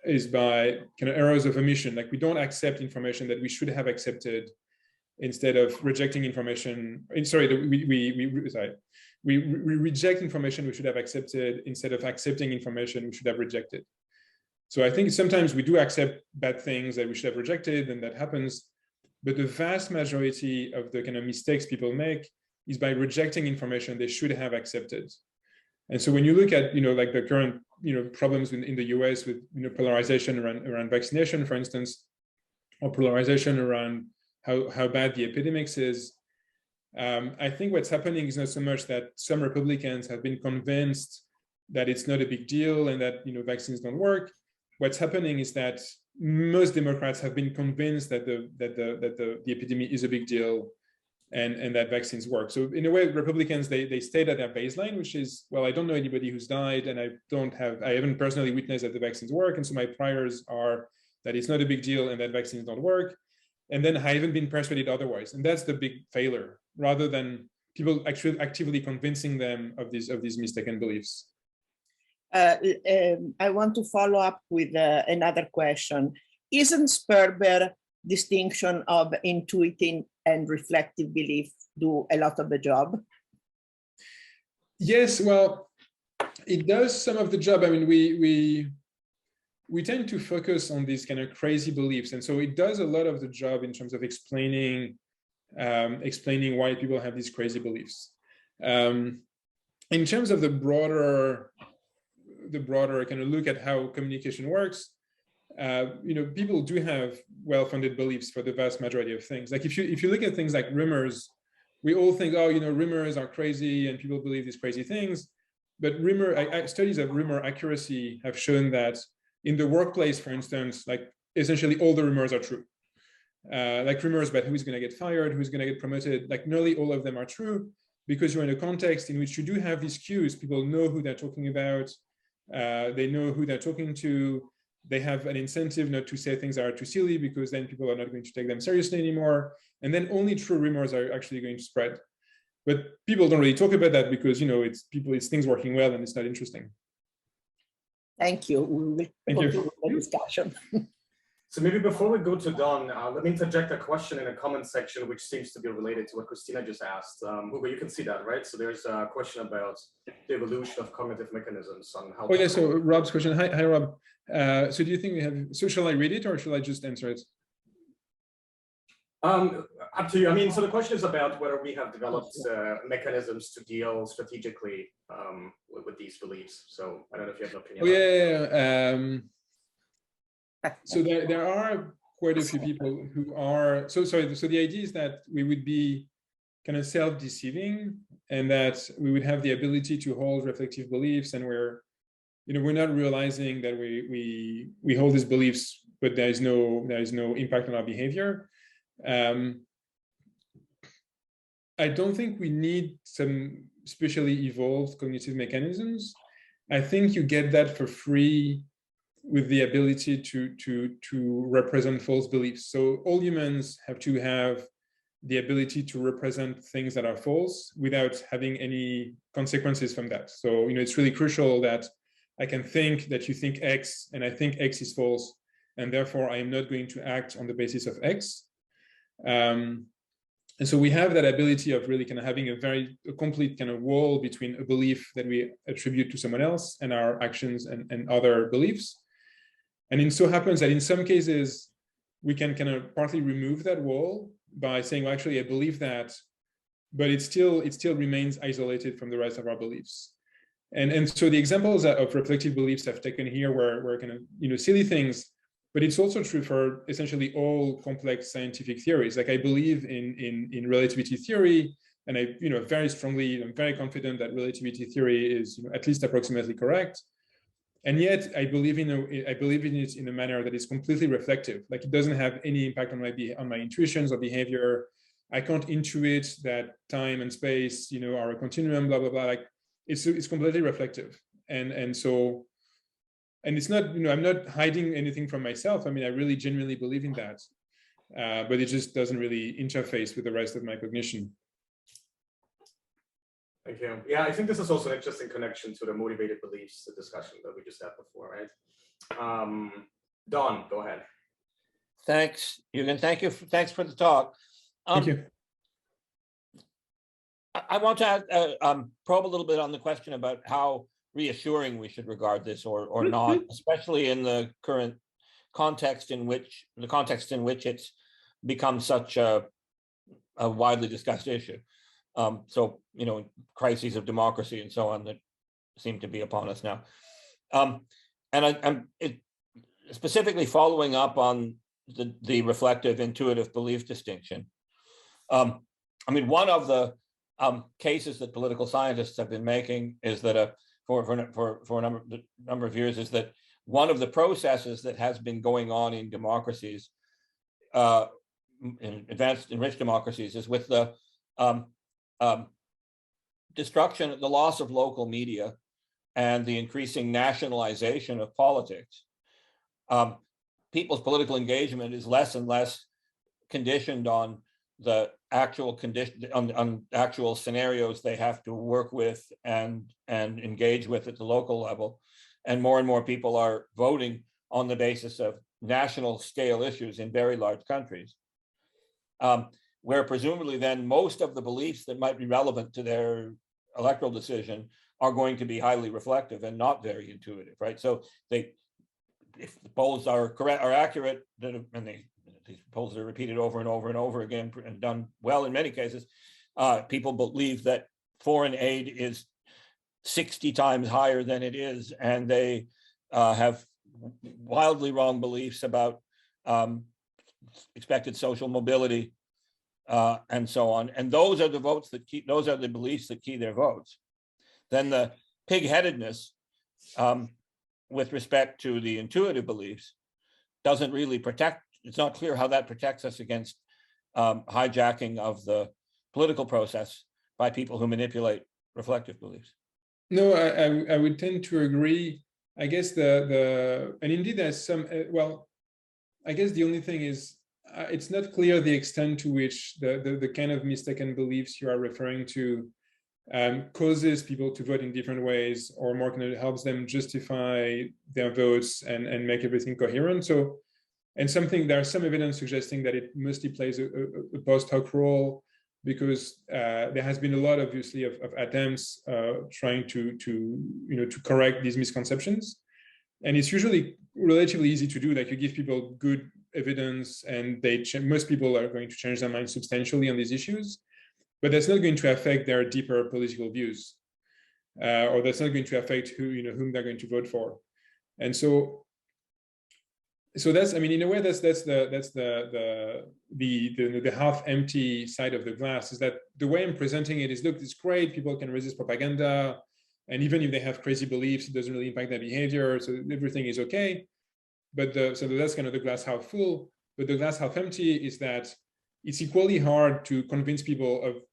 kind of errors of omission. Like, we don't accept information that we should have accepted, instead of rejecting information. we reject information we should have accepted instead of accepting information we should have rejected. So I think sometimes we do accept bad things that we should have rejected, and that happens. But the vast majority of the kind of mistakes people make is by rejecting information they should have accepted. And so when you look at, like the current, problems in the US with, polarization around vaccination, for instance, or polarization around how bad the epidemics is, I think what's happening is not so much that some Republicans have been convinced that it's not a big deal and that, vaccines don't work. What's happening is that most Democrats have been convinced that the epidemic is a big deal and that vaccines work. So in a way, Republicans, they stayed at their baseline, which is, well, I don't know anybody who's died, and I haven't personally witnessed that the vaccines work. And so my priors are that it's not a big deal and that vaccines don't work. And then I haven't been persuaded otherwise. And that's the big failure, rather than people actually actively convincing them of these mistaken beliefs. I want to follow up with another question. Isn't Sperber distinction of intuitive and reflective belief do a lot of the job? Yes, well, it does some of the job. I mean, we tend to focus on these kind of crazy beliefs, and so it does a lot of the job in terms of explaining why people have these crazy beliefs. In terms of the broader kind of look at how communication works, people do have well-funded beliefs for the vast majority of things. Like if you look at things like rumors, we all think, oh, rumors are crazy and people believe these crazy things. But studies of rumor accuracy have shown that in the workplace, for instance, like essentially all the rumors are true. Like rumors about who's going to get fired, who's going to get promoted, like nearly all of them are true, because you're in a context in which you do have these cues. People know who they're talking about. They know who they're talking to. They have an incentive not to say things that are too silly, because then people are not going to take them seriously anymore. And then only true rumors are actually going to spread. But people don't really talk about that because, it's things working well and it's not interesting. Thank you. We will continue the discussion. So maybe before we go to Don, let me interject a question in a comment section, which seems to be related to what Christina just asked. Hugo, you can see that, right? So there's a question about the evolution of cognitive mechanisms on how. Oh yeah, so Rob's question. Hi Rob. So do you think we have, so shall I read it or shall I just answer it? Up to you. I mean, so the question is about whether we have developed mechanisms to deal strategically with these beliefs. So I don't know if you have an opinion. Oh yeah. So there are quite a few people who are, so the idea is that we would be kind of self-deceiving and that we would have the ability to hold reflective beliefs, and we're not realizing that we hold these beliefs, but there is no impact on our behavior. I don't think we need some specially evolved cognitive mechanisms. I think you get that for free with the ability to represent false beliefs. So all humans have to have the ability to represent things that are false without having any consequences from that. So, it's really crucial that I can think that you think X and I think X is false, and therefore I am not going to act on the basis of X. And so we have that ability of really kind of having a complete kind of wall between a belief that we attribute to someone else and our actions and other beliefs. And it so happens that in some cases, we can kind of partly remove that wall by saying, well, actually, I believe that, but it still remains isolated from the rest of our beliefs. And so the examples of reflective beliefs I've taken here were kind of, silly things, but it's also true for essentially all complex scientific theories. Like I believe in relativity theory, and I, very strongly, I'm very confident that relativity theory is at least approximately correct. And yet I believe in it in a manner that is completely reflective. Like it doesn't have any impact on my intuitions or behavior. I can't intuit that time and space, are a continuum, blah, blah, blah. Like it's completely reflective. And it's not, I'm not hiding anything from myself. I mean, I really genuinely believe in that, but it just doesn't really interface with the rest of my cognition. Thank you. Yeah, I think this is also an interesting connection to the motivated beliefs discussion that we just had before, right? Don, go ahead. Thanks, Hugo. Thank you. Thanks for the talk. Thank you. I want to probe a little bit on the question about how reassuring we should regard this or not, especially in the current context in which it's become such a widely discussed issue. So, you know, crises of democracy and so on that seem to be upon us now. And I'm specifically following up on the reflective intuitive belief distinction. I mean, one of the cases that political scientists have been making is that for a number of years is that one of the processes that has been going on in democracies, in advanced enriched democracies, is with the destruction, the loss of local media and the increasing nationalization of politics. People's political engagement is less and less conditioned on the actual on actual scenarios they have to work with and engage with at the local level, and more people are voting on the basis of national scale issues in very large countries, where presumably then most of the beliefs that might be relevant to their electoral decision are going to be highly reflective and not very intuitive, right? So if the polls are correct, are accurate, and these polls are repeated over and over and over again and done well in many cases, people believe that foreign aid is 60 times higher than it is, and they have wildly wrong beliefs about expected social mobility and so on. And those are the votes that keep, those are the beliefs that key their votes. Then the pig-headedness with respect to the intuitive beliefs doesn't really protect, it's not clear how that protects us against hijacking of the political process by people who manipulate reflective beliefs. No, I would tend to agree. I guess and indeed there's some, well, I guess the only thing is it's not clear the extent to which the kind of mistaken beliefs you are referring to causes people to vote in different ways, or more kind of helps them justify their votes and make everything coherent. So, and there's some evidence suggesting that it mostly plays a post hoc role, because there has been a lot, obviously, of attempts trying to correct these misconceptions, and it's usually relatively easy to do. Like, you give people good evidence, and most people are going to change their mind substantially on these issues, but that's not going to affect their deeper political views, or that's not going to affect whom they're going to vote for, and so that's, I mean, in a way, that's the half empty side of the glass. Is that the way I'm presenting it is, look, it's great, people can resist propaganda, and even if they have crazy beliefs, it doesn't really impact their behavior, so everything is okay. But so that's kind of the glass half full. But the glass half empty is that it's equally hard to convince people of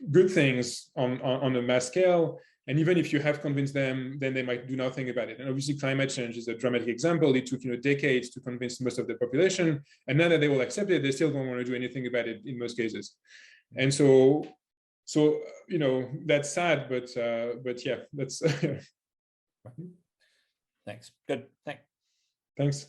good things on a mass scale. And even if you have convinced them, then they might do nothing about it. And obviously, climate change is a dramatic example. It took decades to convince most of the population, and now that they will accept it, they still don't want to do anything about it in most cases. And so that's sad, but yeah, that's. Thanks. Good. Thanks.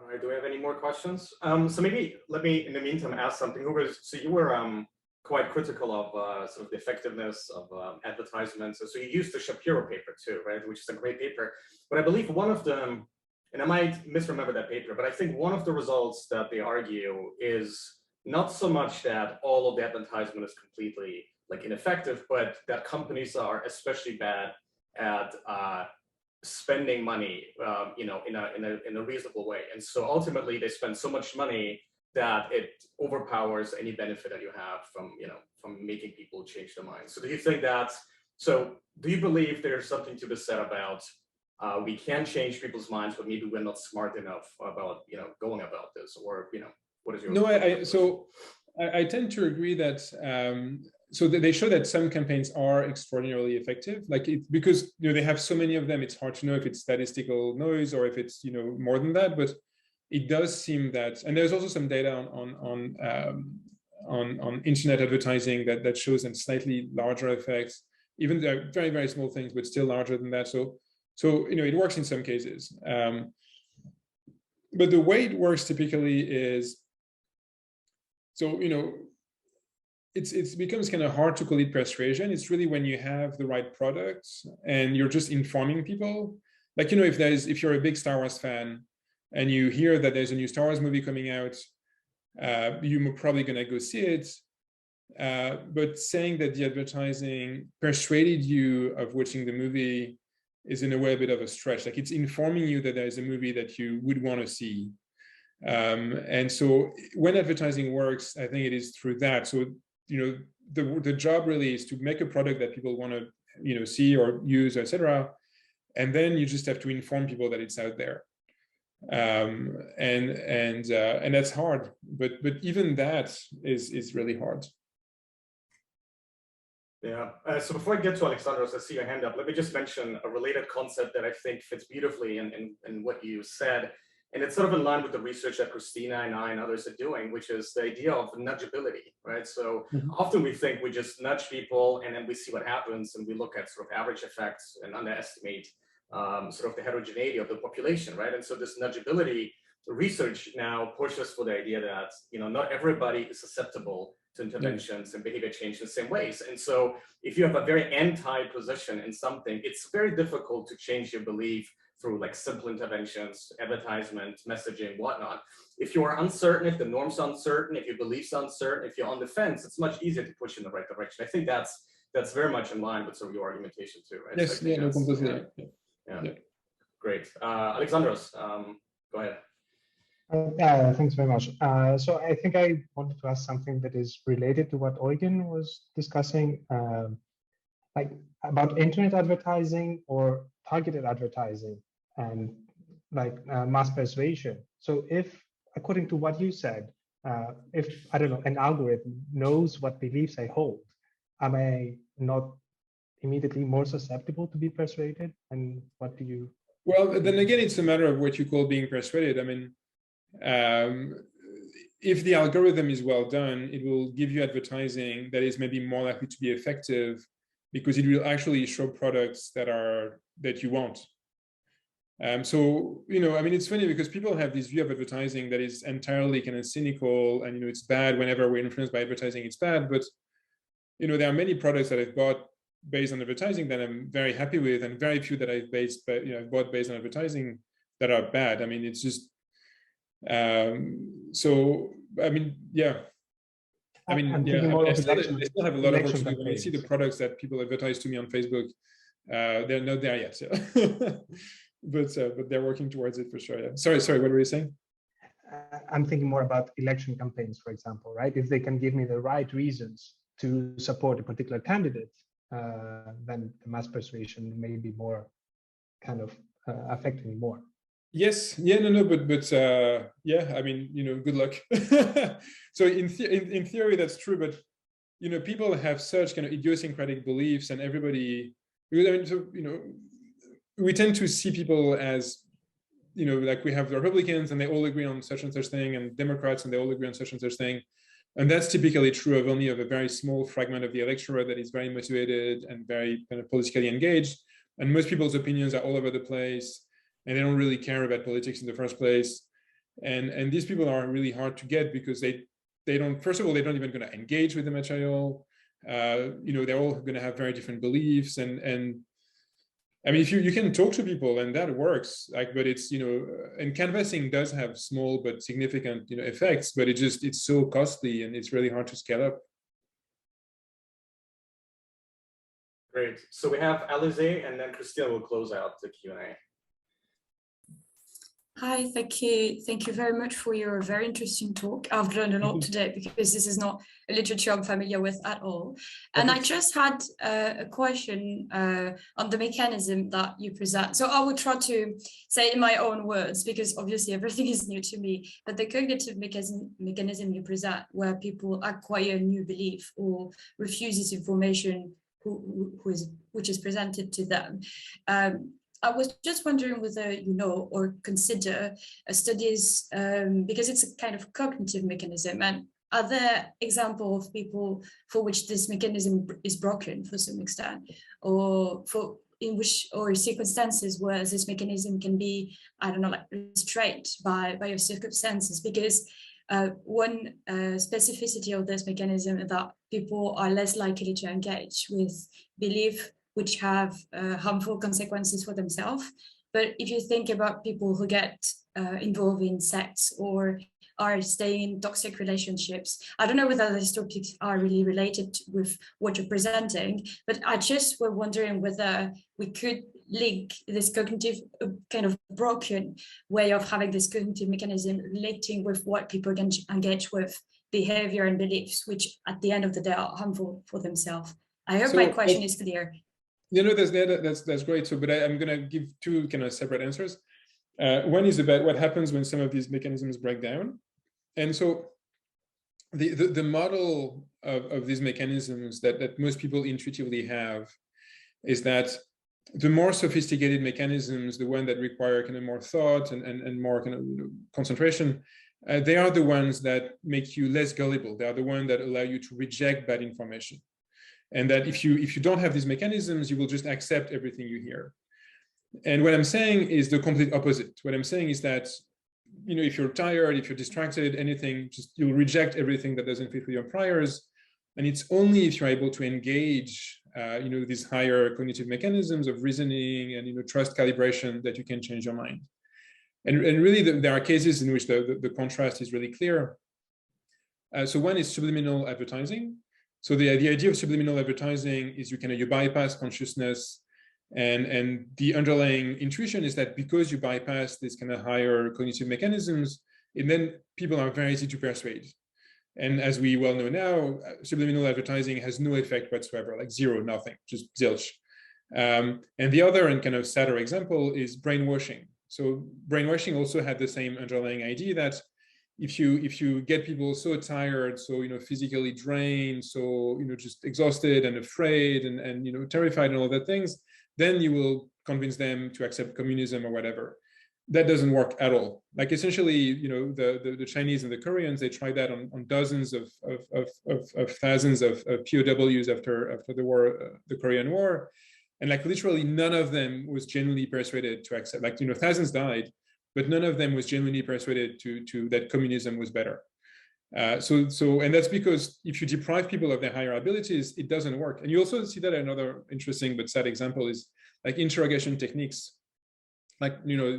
All right, do we have any more questions? So maybe let me, in the meantime, ask something. Hugo, so you were quite critical of sort of the effectiveness of advertisements. So you used the Shapiro paper too, right? Which is a great paper. But I believe one of them, and I might misremember that paper, but I think one of the results that they argue is not so much that all of the advertisement is completely ineffective, but that companies are especially bad at spending money, in a reasonable way. And so ultimately, they spend so much money that it overpowers any benefit that you have from making people change their minds. So do you think do you believe there's something to be said about we can change people's minds, but maybe we're not smart enough about going about this, or what is your? No, I tend to agree that so they show that some campaigns are extraordinarily effective, because they have so many of them. It's hard to know if it's statistical noise or if it's more than that, but it does seem that, and there's also some data on internet advertising that shows them slightly larger effects. Even they're very, very small things, but still larger than that. So it works in some cases. But the way it works typically is So, it becomes kind of hard to call it persuasion. It's really when you have the right products and you're just informing people. Like, if you're a big Star Wars fan and you hear that there's a new Star Wars movie coming out, you're probably going to go see it. But saying that the advertising persuaded you of watching the movie is in a way a bit of a stretch. Like, it's informing you that there is a movie that you would want to see. And so when advertising works, I think it is through that. So, the job really is to make a product that people want to, see or use, etc. And then you just have to inform people that it's out there. And that's hard, but even that is really hard. Yeah. So before I get to Alexandros, I see your hand up. Let me just mention a related concept that I think fits beautifully in what you said. And it's sort of in line with the research that Christina and I and others are doing, which is the idea of nudgeability, right? So often we think we just nudge people and then we see what happens, and we look at sort of average effects and underestimate sort of the heterogeneity of the population, right? And so this nudgeability research now pushes for the idea that, not everybody is susceptible to interventions and behavior change in the same ways. And so if you have a very anti-position in something, it's very difficult to change your belief through like simple interventions, advertisement, messaging, whatnot. If you are uncertain, if the norm's uncertain, if your belief's uncertain, if you're on the fence, it's much easier to push in the right direction. I think that's very much in line with sort of your argumentation too, right? Yes, So no, completely. Yeah. Great. Alexandros, go ahead. Thanks very much. So I think I wanted to ask something that is related to what Eugen was discussing, like about internet advertising or targeted advertising and like mass persuasion. So if, according to what you said, if, I don't know, an algorithm knows what beliefs I hold, am I not immediately more susceptible to be persuaded? And what do you? Well, then again, it's a matter of what you call being persuaded. I mean, if the algorithm is well done, it will give you advertising that is maybe more likely to be effective because it will actually show products that you want. So, I mean, it's funny because people have this view of advertising that is entirely kind of cynical and, it's bad. Whenever we're influenced by advertising, it's bad. But, there are many products that I've bought based on advertising that I'm very happy with, and very few that I've bought based on advertising that are bad. I mean, it's just, so, I mean, yeah. I mean, I still have a lot of work to do. When I see the products that people advertise to me on Facebook, they're not there yet. So. but they're working towards it for sure. Yeah. Sorry, what were you saying? I'm thinking more about election campaigns, for example, right? If they can give me the right reasons to support a particular candidate, then the mass persuasion may be more kind of affecting me more. Yes, yeah, no, but yeah, I mean, good luck. So in theory, that's true, but people have such kind of idiosyncratic beliefs, and everybody, because I mean, so we tend to see people as, like we have the Republicans and they all agree on such and such thing, and Democrats and they all agree on such and such thing. And that's typically true of only a very small fragment of the electorate that is very motivated and very kind of politically engaged. And most people's opinions are all over the place, and they don't really care about politics in the first place. And these people are really hard to get because they don't, first of all, they're not even going to engage with the material. They're all going to have very different beliefs. And I mean, if you can talk to people and that works, but it's, and canvassing does have small but significant, effects, but it's so costly and it's really hard to scale up. Great. So we have Alize, and then Christina will close out the Q&A. Hi, thank you. Thank you very much for your very interesting talk. I've learned a lot today because this is not a literature I'm familiar with at all. And I just had a question on the mechanism that you present. So I will try to say it in my own words, because obviously everything is new to me, but the cognitive mechanism you present, where people acquire new belief or refuses information which is presented to them. I was just wondering whether you know or consider studies, because it's a kind of cognitive mechanism, and are there examples of people for which this mechanism is broken for some extent, or or circumstances where this mechanism can be, I don't know, like restrained by your circumstances? Because one specificity of this mechanism is that people are less likely to engage with belief which have harmful consequences for themselves. But if you think about people who get involved in sects or are staying in toxic relationships, I don't know whether these topics are really related with what you're presenting, but I just were wondering whether we could link this cognitive kind of broken way of having this cognitive mechanism relating with what people can engage with behavior and beliefs, which at the end of the day are harmful for themselves. I hope my question is clear. You know, that's great. So, but I'm going to give two kind of separate answers. One is about what happens when some of these mechanisms break down. And so the model of these mechanisms that most people intuitively have is that the more sophisticated mechanisms, the one that require kind of more thought and more kind of concentration, they are the ones that make you less gullible. They are the ones that allow you to reject bad information. And that if you don't have these mechanisms, you will just accept everything you hear. And what I'm saying is the complete opposite. What I'm saying is that, you know, if you're tired, if you're distracted, anything, just you'll reject everything that doesn't fit with your priors. And it's only if you're able to engage, you know, these higher cognitive mechanisms of reasoning and, you know, trust calibration that you can change your mind. And really, there are cases in which the contrast is really clear. So one is subliminal advertising. So the idea of subliminal advertising is you bypass consciousness, and the underlying intuition is that because you bypass these kind of higher cognitive mechanisms, and then people are very easy to persuade. And as we well know now, subliminal advertising has no effect whatsoever, like zero, nothing, just zilch. And the other and kind of sadder example is brainwashing. So brainwashing also had the same underlying idea that if you get people so tired, so, you know, physically drained, so, you know, just exhausted and afraid and you know, terrified and all that things, then you will convince them to accept communism or whatever. That doesn't work at all. Like essentially, you know, the Chinese and the Koreans, they tried that on dozens of thousands of POWs after the war, the Korean War, and like literally none of them was genuinely persuaded to accept. Like, you know, thousands died, but none of them was genuinely persuaded to that communism was better. And that's because if you deprive people of their higher abilities, it doesn't work. And you also see that another interesting but sad example is like interrogation techniques. Like, you know,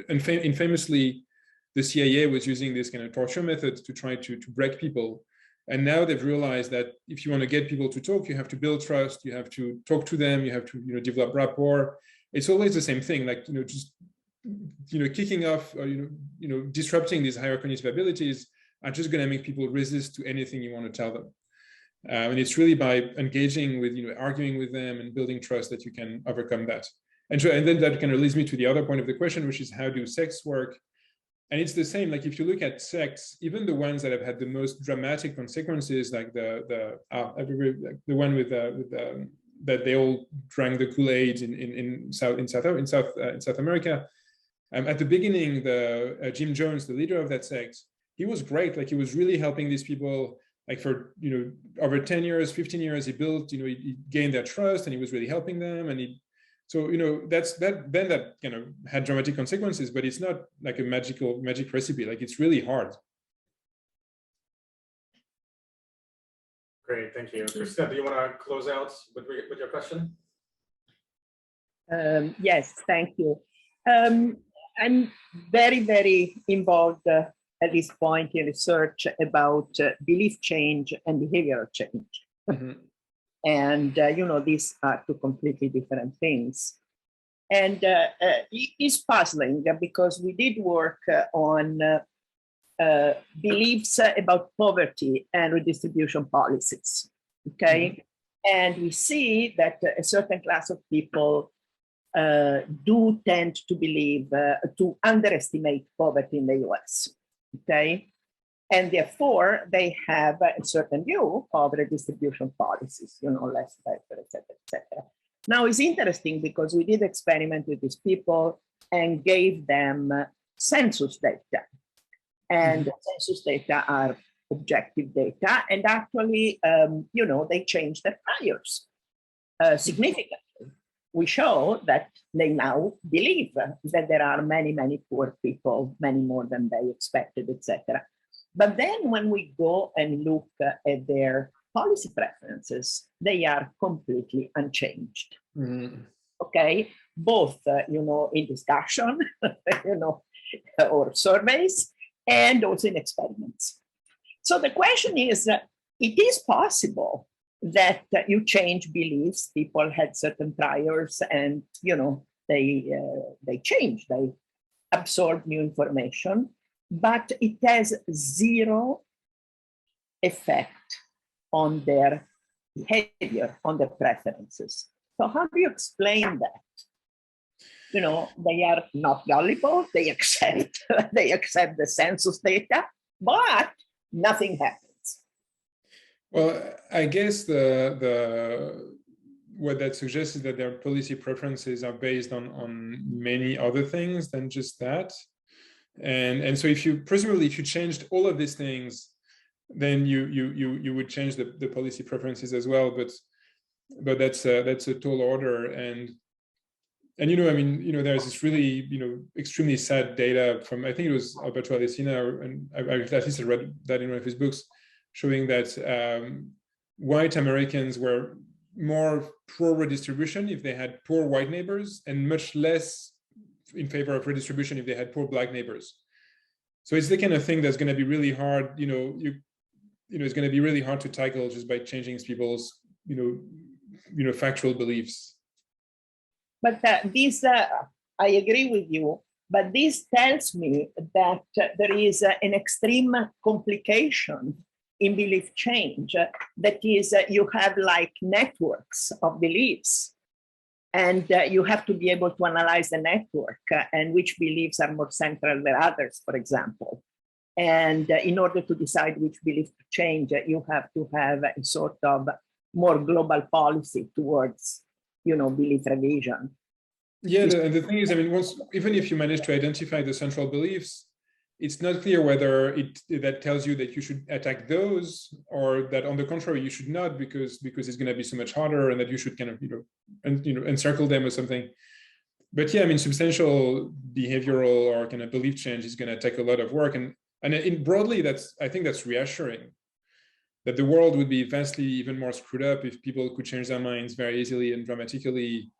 infamously, the CIA was using this kind of torture methods to try to break people. And now they've realized that if you want to get people to talk, you have to build trust, you have to talk to them, you have to, you know, develop rapport. It's always the same thing, like, you know, just, you know, kicking off or, you know, disrupting these higher cognitive abilities are just going to make people resist to anything you want to tell them. And it's really by engaging with, you know, arguing with them and building trust that you can overcome that. And then that kind of leads me to the other point of the question, which is how do sects work? And it's the same. Like if you look at sects, even the ones that have had the most dramatic consequences, like the one with that they all drank the Kool-Aid in South America. At the beginning, Jim Jones, the leader of that sect, he was great. Like he was really helping these people. Like for, you know, over 10 years, 15 years, he built, you know, he gained their trust, and he was really helping them, and so, you know, that kind of had dramatic consequences, but it's not like a magic recipe. Like it's really hard. Great, thank you. Christina, do you want to close out with your question? Yes, thank you. I'm very, very involved at this point in research about belief change and behavioral change. Mm-hmm. And, you know, these are two completely different things. And it's puzzling because we did work on beliefs about poverty and redistribution policies, okay? Mm-hmm. And we see that a certain class of people do tend to believe, to underestimate poverty in the US, okay? And therefore, they have a certain view of redistribution policies, you know, less better, et cetera, et cetera. Now, it's interesting because we did experiment with these people and gave them census data. And census data are objective data. And actually, you know, they changed their priors significantly we show that they now believe that there are many, many poor people, many more than they expected, etc. But then when we go and look at their policy preferences, they are completely unchanged. Okay, both, in discussion, or surveys, and also in experiments. So the question is, it is possible that you change beliefs. People had certain priors, and they change, they absorb new information, but it has zero effect on their behavior, on their preferences. So how do you explain that? They are not gullible, they accept the census data, but nothing happens. Well, I guess what that suggests is that their policy preferences are based on many other things than just that. And so presumably if you changed all of these things, then you would change the policy preferences as well. But that's a tall order. And there's this really, extremely sad data from, I think it was Alberto Alessina, and at least I read that in one of his books, showing that white Americans were more pro redistribution if they had poor white neighbors, and much less in favor of redistribution if they had poor black neighbors. So it's the kind of thing that's going to be really hard, it's going to be really hard to tackle just by changing people's, factual beliefs. But I agree with you, but this tells me that there is an extreme complication in belief change. That is, you have like networks of beliefs, and you have to be able to analyze the network and which beliefs are more central than others, for example. And in order to decide which belief to change, you have to have a sort of more global policy towards, belief revision. Yeah, and the thing is, even if you manage to identify the central beliefs, it's not clear whether that tells you that you should attack those, or that on the contrary you should not, because it's going to be so much harder, and that you should kind of encircle them or something. But yeah, substantial behavioral or kind of belief change is going to take a lot of work, and broadly I think that's reassuring, that the world would be vastly even more screwed up if people could change their minds very easily and dramatically.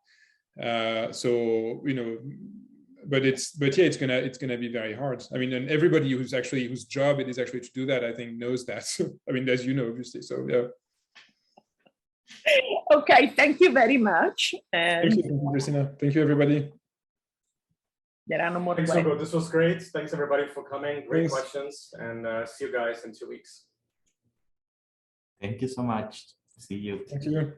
But it's gonna be very hard. And everybody whose job it is actually to do that, I think, knows that. As you know, obviously. So yeah. Okay, thank you very much. And thank you, Christina. Thank you, everybody. There are no more questions. Thanks, Hugo. This was great. Thanks, everybody, for coming. Great questions. And see you guys in 2 weeks. Thank you so much. See you. Thank you.